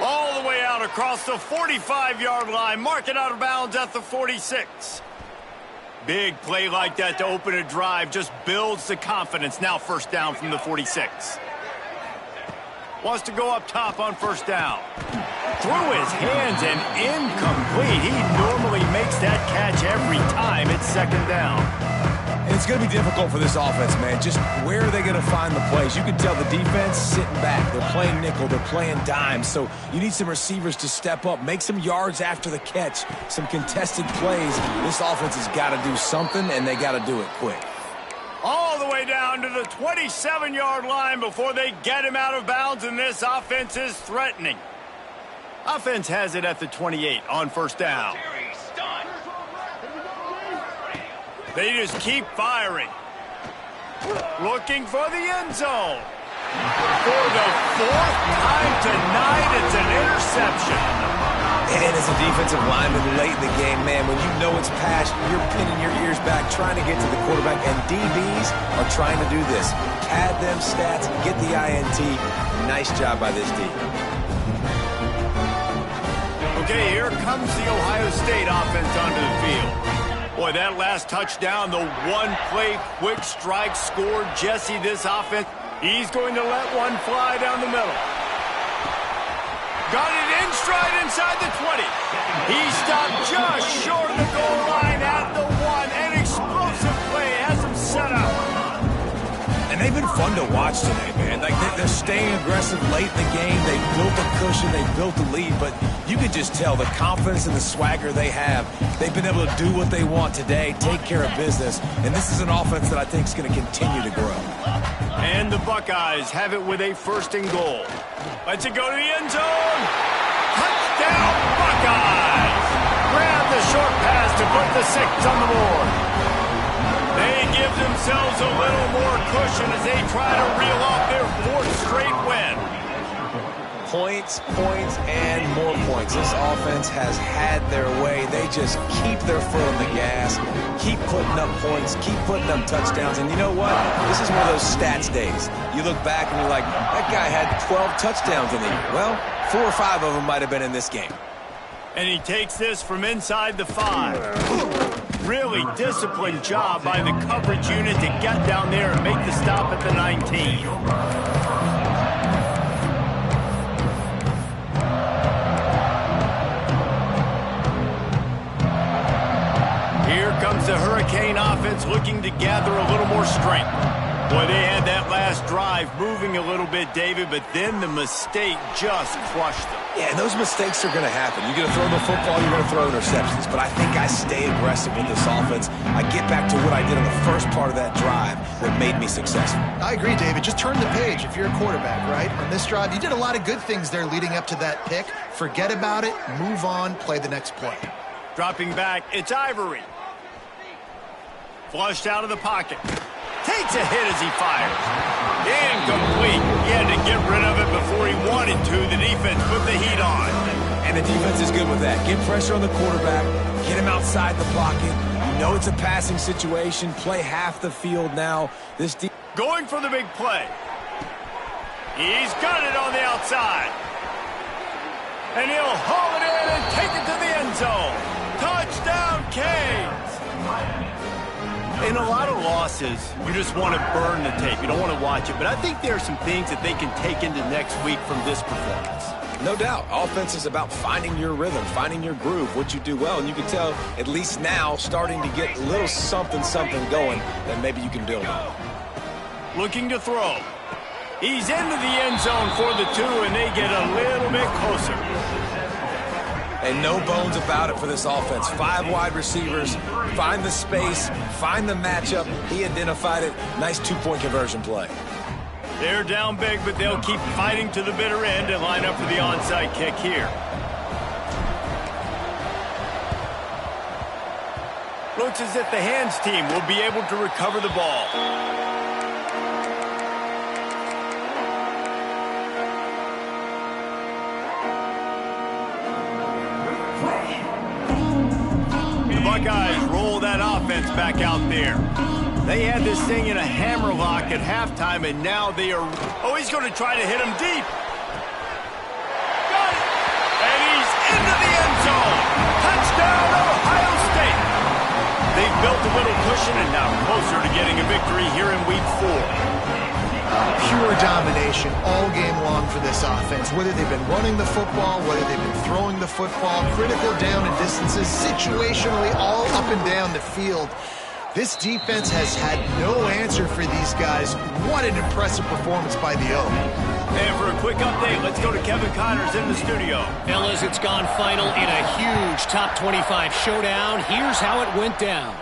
S1: All the way out across the 45-yard line. Mark it out of bounds at the 46. Big play like that to open a drive just builds the confidence. Now first down from the 46. Wants to go up top on first down. Through his hands and incomplete. He normally makes that catch every time. It's second down.
S2: And it's going to be difficult for this offense, man. Just where are they going to find the plays? You can tell the defense sitting back. They're playing nickel. They're playing dime. So you need some receivers to step up, make some yards after the catch, some contested plays. This offense has got to do something, and they got to do it quick.
S1: All the way down to the 27-yard line before they get him out of bounds, and this offense is threatening. Offense has it at the 28 on first down. They just keep firing. Looking for the end zone. For the fourth time tonight, it's an interception.
S2: And as a defensive lineman late in the game, man, when you know it's past, you're pinning your ears back, trying to get to the quarterback, and DBs are trying to do this. Pad them stats, get the INT. Nice job by this D.
S1: Okay, here comes the Ohio State offense onto the field. Boy, that last touchdown, the one-play quick strike scored Jesse this offense. He's going to let one fly down the middle. Got it in stride inside the 20. He stopped just short of the goal line at the 1. An explosive play has him set up.
S2: And they've been fun to watch today, man. Like, they're staying aggressive late in the game. They built a cushion. They built a lead. But you could just tell the confidence and the swagger they have. They've been able to do what they want today, take care of business. And this is an offense that I think is going to continue to grow.
S1: And the Buckeyes have it with a first and goal. Let's it go to the end zone. Touchdown, Buckeyes! Grab the short pass to put the 6 on the board. They give themselves a little more cushion as they try to reel off their 4th straight win.
S2: Points, points, and more points. This offense has had their way. They just keep their foot on the gas, keep putting up points, keep putting up touchdowns. And you know what? This is one of those stats days. You look back and you're like, that guy had 12 touchdowns in the year. Well, 4 or 5 of them might have been in this game.
S1: And he takes this from inside the 5. Really disciplined job by the coverage unit to get down there and make the stop at the 19. Here comes the Hurricane offense looking to gather a little more strength. Boy, they had that last drive moving a little bit, David, but then the mistake just crushed them.
S2: Yeah, and those mistakes are going to happen. You're going to throw the football, you're going to throw interceptions. But I think I stay aggressive with this offense. I get back to what I did on the first part of that drive that made me successful.
S3: I agree, David. Just turn the page if you're a quarterback, right? On this drive, you did a lot of good things there leading up to that pick. Forget about it, move on, play the next play.
S1: Dropping back, it's Ivory. Flushed out of the pocket. Takes a hit as he fires. Incomplete. He had to get rid of it before he wanted to. The defense put the heat on.
S2: And the defense is good with that. Get pressure on the quarterback. Get him outside the pocket. You know it's a passing situation. Play half the field now.
S1: Going for the big play. He's got it on the outside. And he'll haul it in and take it to the end zone. Touchdown, Canes. In a lot of losses, you just want to burn the tape. You don't want to watch it. But I think there are some things that they can take into next week from this performance.
S2: No doubt. Offense is about finding your rhythm, finding your groove, what you do well. And you can tell, at least now, starting to get a little something going that maybe you can build on.
S1: Looking to throw. He's into the end zone for the 2, and they get a little bit closer.
S2: And no bones about it for this offense. 5 wide receivers, find the space, find the matchup. He identified it. Nice 2-point conversion play.
S1: They're down big, but they'll keep fighting to the bitter end and line up for the onside kick here. Looks as if the hands team will be able to recover the ball. Buckeyes roll that offense back out there. They had this thing in a hammerlock at halftime, and now they are... Oh, he's going to try to hit him deep. Got it! And he's into the end zone. Touchdown, Ohio State. They've built a little cushion and now closer to getting a victory here in Week 4.
S3: pure domination all game long for this offense. Whether they've been running the football, whether they've been throwing the football, critical down and distances, situationally all up and down the field. This defense has had no answer for these guys. What an impressive performance by the O.
S1: And for a quick update, let's go to Kevin Connors in the studio.
S4: Fellas, it's gone final in a huge top 25 showdown. Here's how it went down.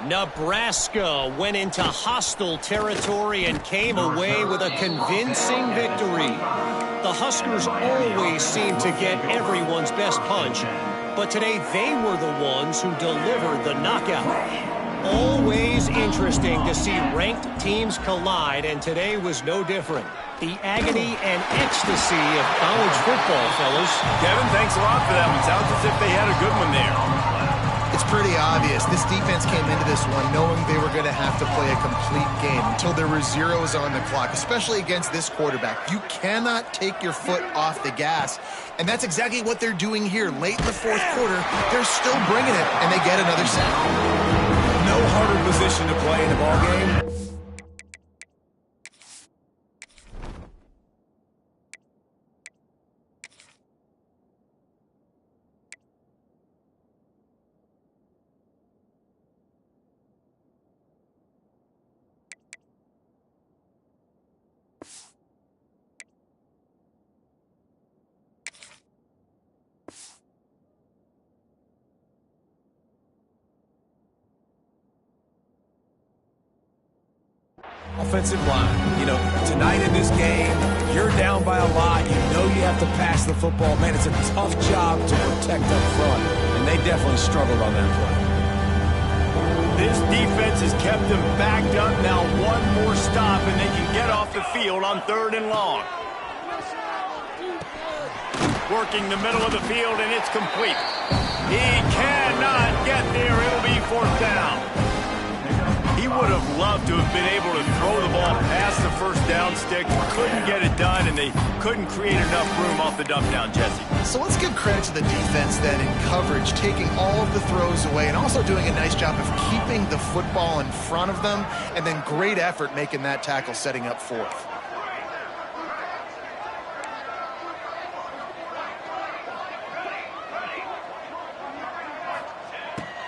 S4: Nebraska went into hostile territory and came away with a convincing victory. The Huskers always seem to get everyone's best punch, but today they were the ones who delivered the knockout. Always interesting to see ranked teams collide, and today was no different. The agony and ecstasy of college football, fellas.
S1: Kevin, thanks a lot for that one. Sounds as if they had a good one there.
S3: It's pretty obvious. This defense came into this one knowing they were going to have to play a complete game until there were zeros on the clock, especially against this quarterback. You cannot take your foot off the gas, and that's exactly what they're doing here. Late in the fourth quarter, they're still bringing it, and they get another sack.
S2: No harder position to play in the ball game. Offensive line. You know, tonight in this game, you're down by a lot. You know you have to pass the football. Man, it's a tough job to protect up front, and they definitely struggled on that play.
S1: This defense has kept them backed up. Now one more stop, and they can get off the field on 3rd and long. Working the middle of the field, and it's complete. He cannot get there. It'll be 4th down. He would have loved to have been able to throw the ball past the first down stick. Couldn't get it done, and they couldn't create enough room off the dump down, Jesse.
S3: So let's give credit to the defense then in coverage, taking all of the throws away and also doing a nice job of keeping the football in front of them, and then great effort making that tackle, setting up 4th.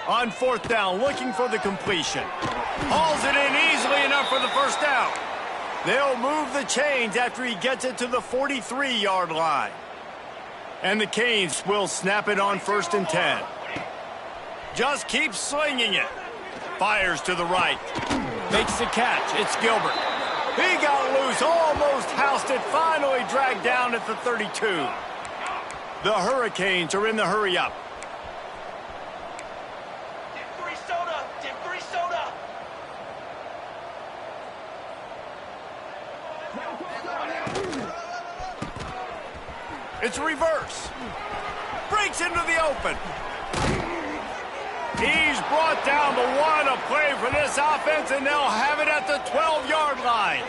S1: On 4th down, looking for the completion. Hauls it in easily enough for the 1st down. They'll move the chains after he gets it to the 43-yard line. And the Canes will snap it on 1st and 10. Just keeps slinging it. Fires to the right. Makes the catch. It's Gilbert. He got loose, almost housed it, finally dragged down at the 32. The Hurricanes are in the hurry-up. It's reverse. Breaks into the open. He's brought down, but what a play for this offense, and they'll have it at the 12-yard line.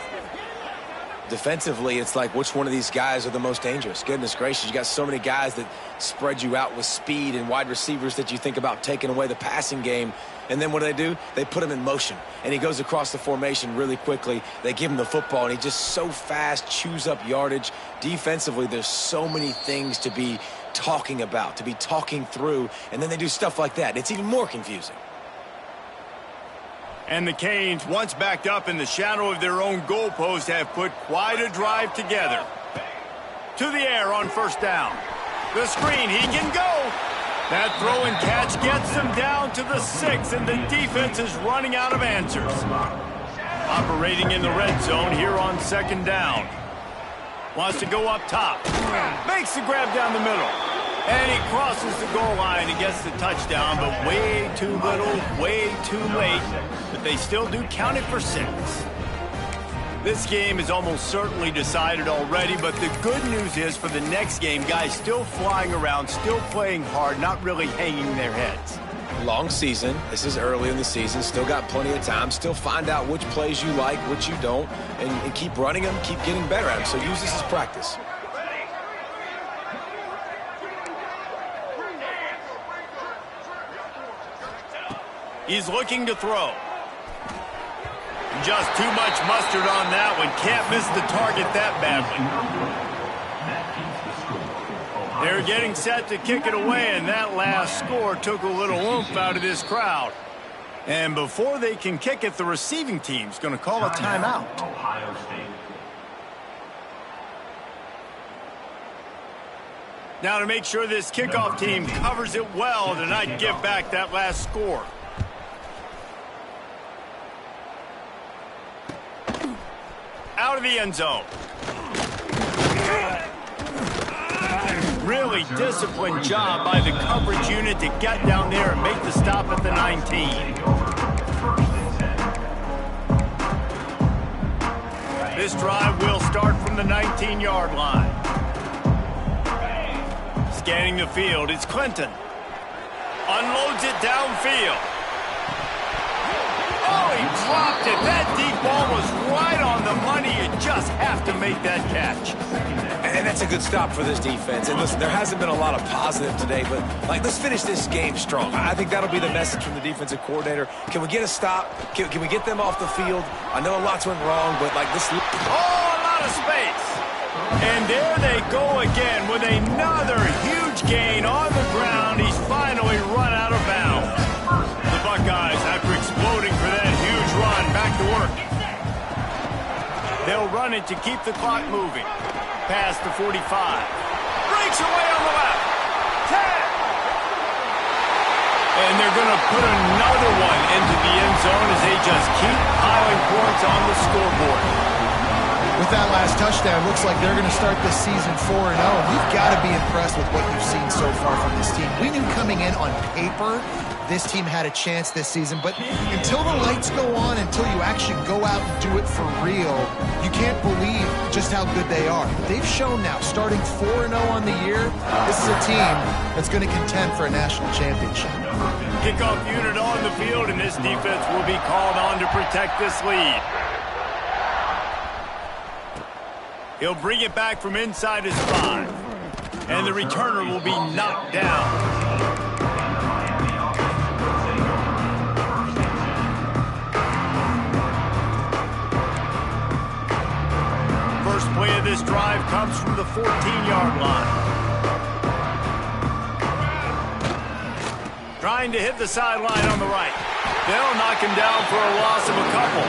S2: Defensively, it's like which one of these guys are the most dangerous? Goodness gracious, you got so many guys that spread you out with speed and wide receivers that you think about taking away the passing game. And then what do? They put him in motion, and he goes across the formation really quickly. They give him the football, and he just so fast chews up yardage. Defensively, there's so many things to be talking about, to be talking through, and then they do stuff like that. It's even more confusing.
S1: And the Canes, once backed up in the shadow of their own goalpost, have put quite a drive together. To the air on 1st down. The screen, he can go. That throw and catch gets them down to the 6, and the defense is running out of answers. Operating in the red zone here on 2nd down. Wants to go up top. Makes the grab down the middle. And he crosses the goal line and gets the touchdown, but way too little, way too late. But they still do count it for 6. This game is almost certainly decided already, but the good news is for the next game, guys still flying around, still playing hard, not really hanging their heads.
S2: Long season. This is early in the season. Still got plenty of time. Still find out which plays you like, which you don't, and keep running them, keep getting better at them. So use this as practice.
S1: He's looking to throw. Just too much mustard on that one. Can't miss the target that badly. They're getting set to kick it away, and that last score took a little oomph out of this crowd. And before they can kick it, the receiving team's going to call a timeout.
S5: Ohio State.
S1: Now to make sure this kickoff team covers it well to not give back that last score. Out of the end zone. Really disciplined job by the coverage unit to get down there and make the stop at the 19. This drive will start from the 19-yard line. Scanning the field, it's Clinton. Unloads it downfield. Oh, he dropped it. That deep ball was right on the money. You just have to make that catch.
S2: And that's a good stop for this defense. And listen, there hasn't been a lot of positive today, but let's finish this game strong. I think that'll be the message from the defensive coordinator. Can we get a stop? Can we get them off the field? I know lots went wrong, but this...
S1: Oh, a lot of space. And there they go again with another huge gain on the ground. He's finally run out of bounds. The Buckeyes, after exploding for that huge run, back to work. They'll run it to keep the clock moving. Past the 45. Breaks away on the left. 10. And they're going to put another one into the end zone as they just keep piling points on the scoreboard.
S3: With that last touchdown, looks like they're going to start this season 4-0. You've got to be impressed with what you've seen so far from this team. We knew coming in on paper this team had a chance this season, but until the lights go on, until you actually go out and do it for real, you can't believe just how good they are. They've shown now, starting 4-0 on the year, this is a team that's going to contend for a national championship.
S1: Kickoff unit on the field, and this defense will be called on to protect this lead. He'll bring it back from inside his 5. And the returner will be knocked down. First play of this drive comes from the 14-yard line. Trying to hit the sideline on the right. They'll knock him down for a loss of a couple.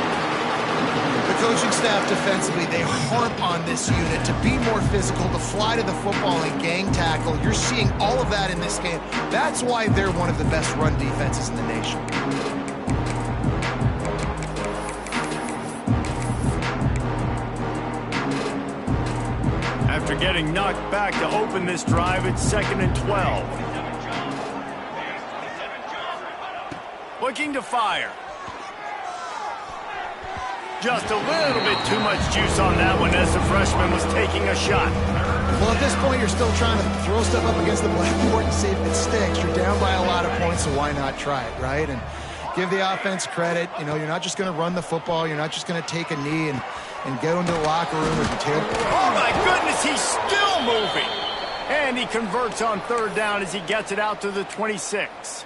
S3: The coaching staff defensively, they harp on this unit to be more physical, to fly to the football and gang tackle. You're seeing all of that in this game. That's why they're one of the best run defenses in the nation.
S1: After getting knocked back to open this drive, it's 2nd and 12. Looking to fire. Just a little bit too much juice on that one as the freshman was taking a shot.
S3: Well, at this point, you're still trying to throw stuff up against the blackboard and see if it sticks. You're down by a lot of points, so why not try it, right? And give the offense credit. You know, you're not just going to run the football. You're not just going to take a knee and go into the locker room with your tail.
S1: Oh, my goodness, he's still moving. And he converts on 3rd down as he gets it out to the 26.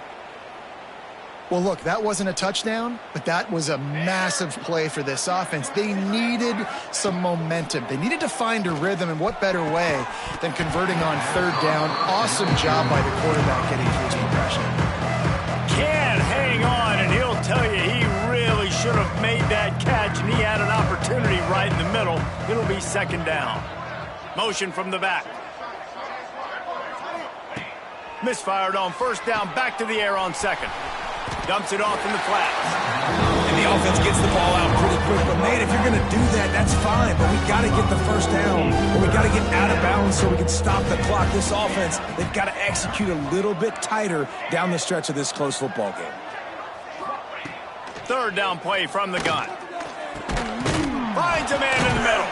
S3: Well, look, that wasn't a touchdown, but that was a massive play for this offense. They needed some momentum. They needed to find a rhythm, and what better way than converting on 3rd down. Awesome job by the quarterback getting through his progression.
S1: Can't hang on, and he'll tell you he really should have made that catch, and he had an opportunity right in the middle. It'll be 2nd down. Motion from the back. Misfired on 1st down, back to the air on 2nd. Dumps it off in the flats.
S2: And the offense gets the ball out pretty quick. But, man, if you're going to do that, that's fine. But we got to get the 1st down. Or we got to get out of bounds so we can stop the clock. This offense, they've got to execute a little bit tighter down the stretch of this close football game.
S1: 3rd down play from the gun. Finds a man in the middle.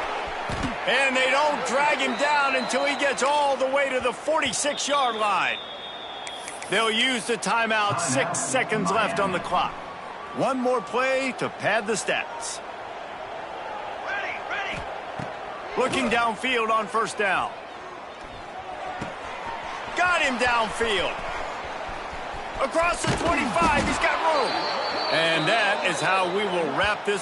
S1: And they don't drag him down until he gets all the way to the 46-yard line. They'll use the timeout. 6 seconds left on the clock. One more play to pad the stats.
S5: Ready.
S1: Looking downfield on 1st down. Got him downfield. Across the 25, he's got room. And that is how we will wrap this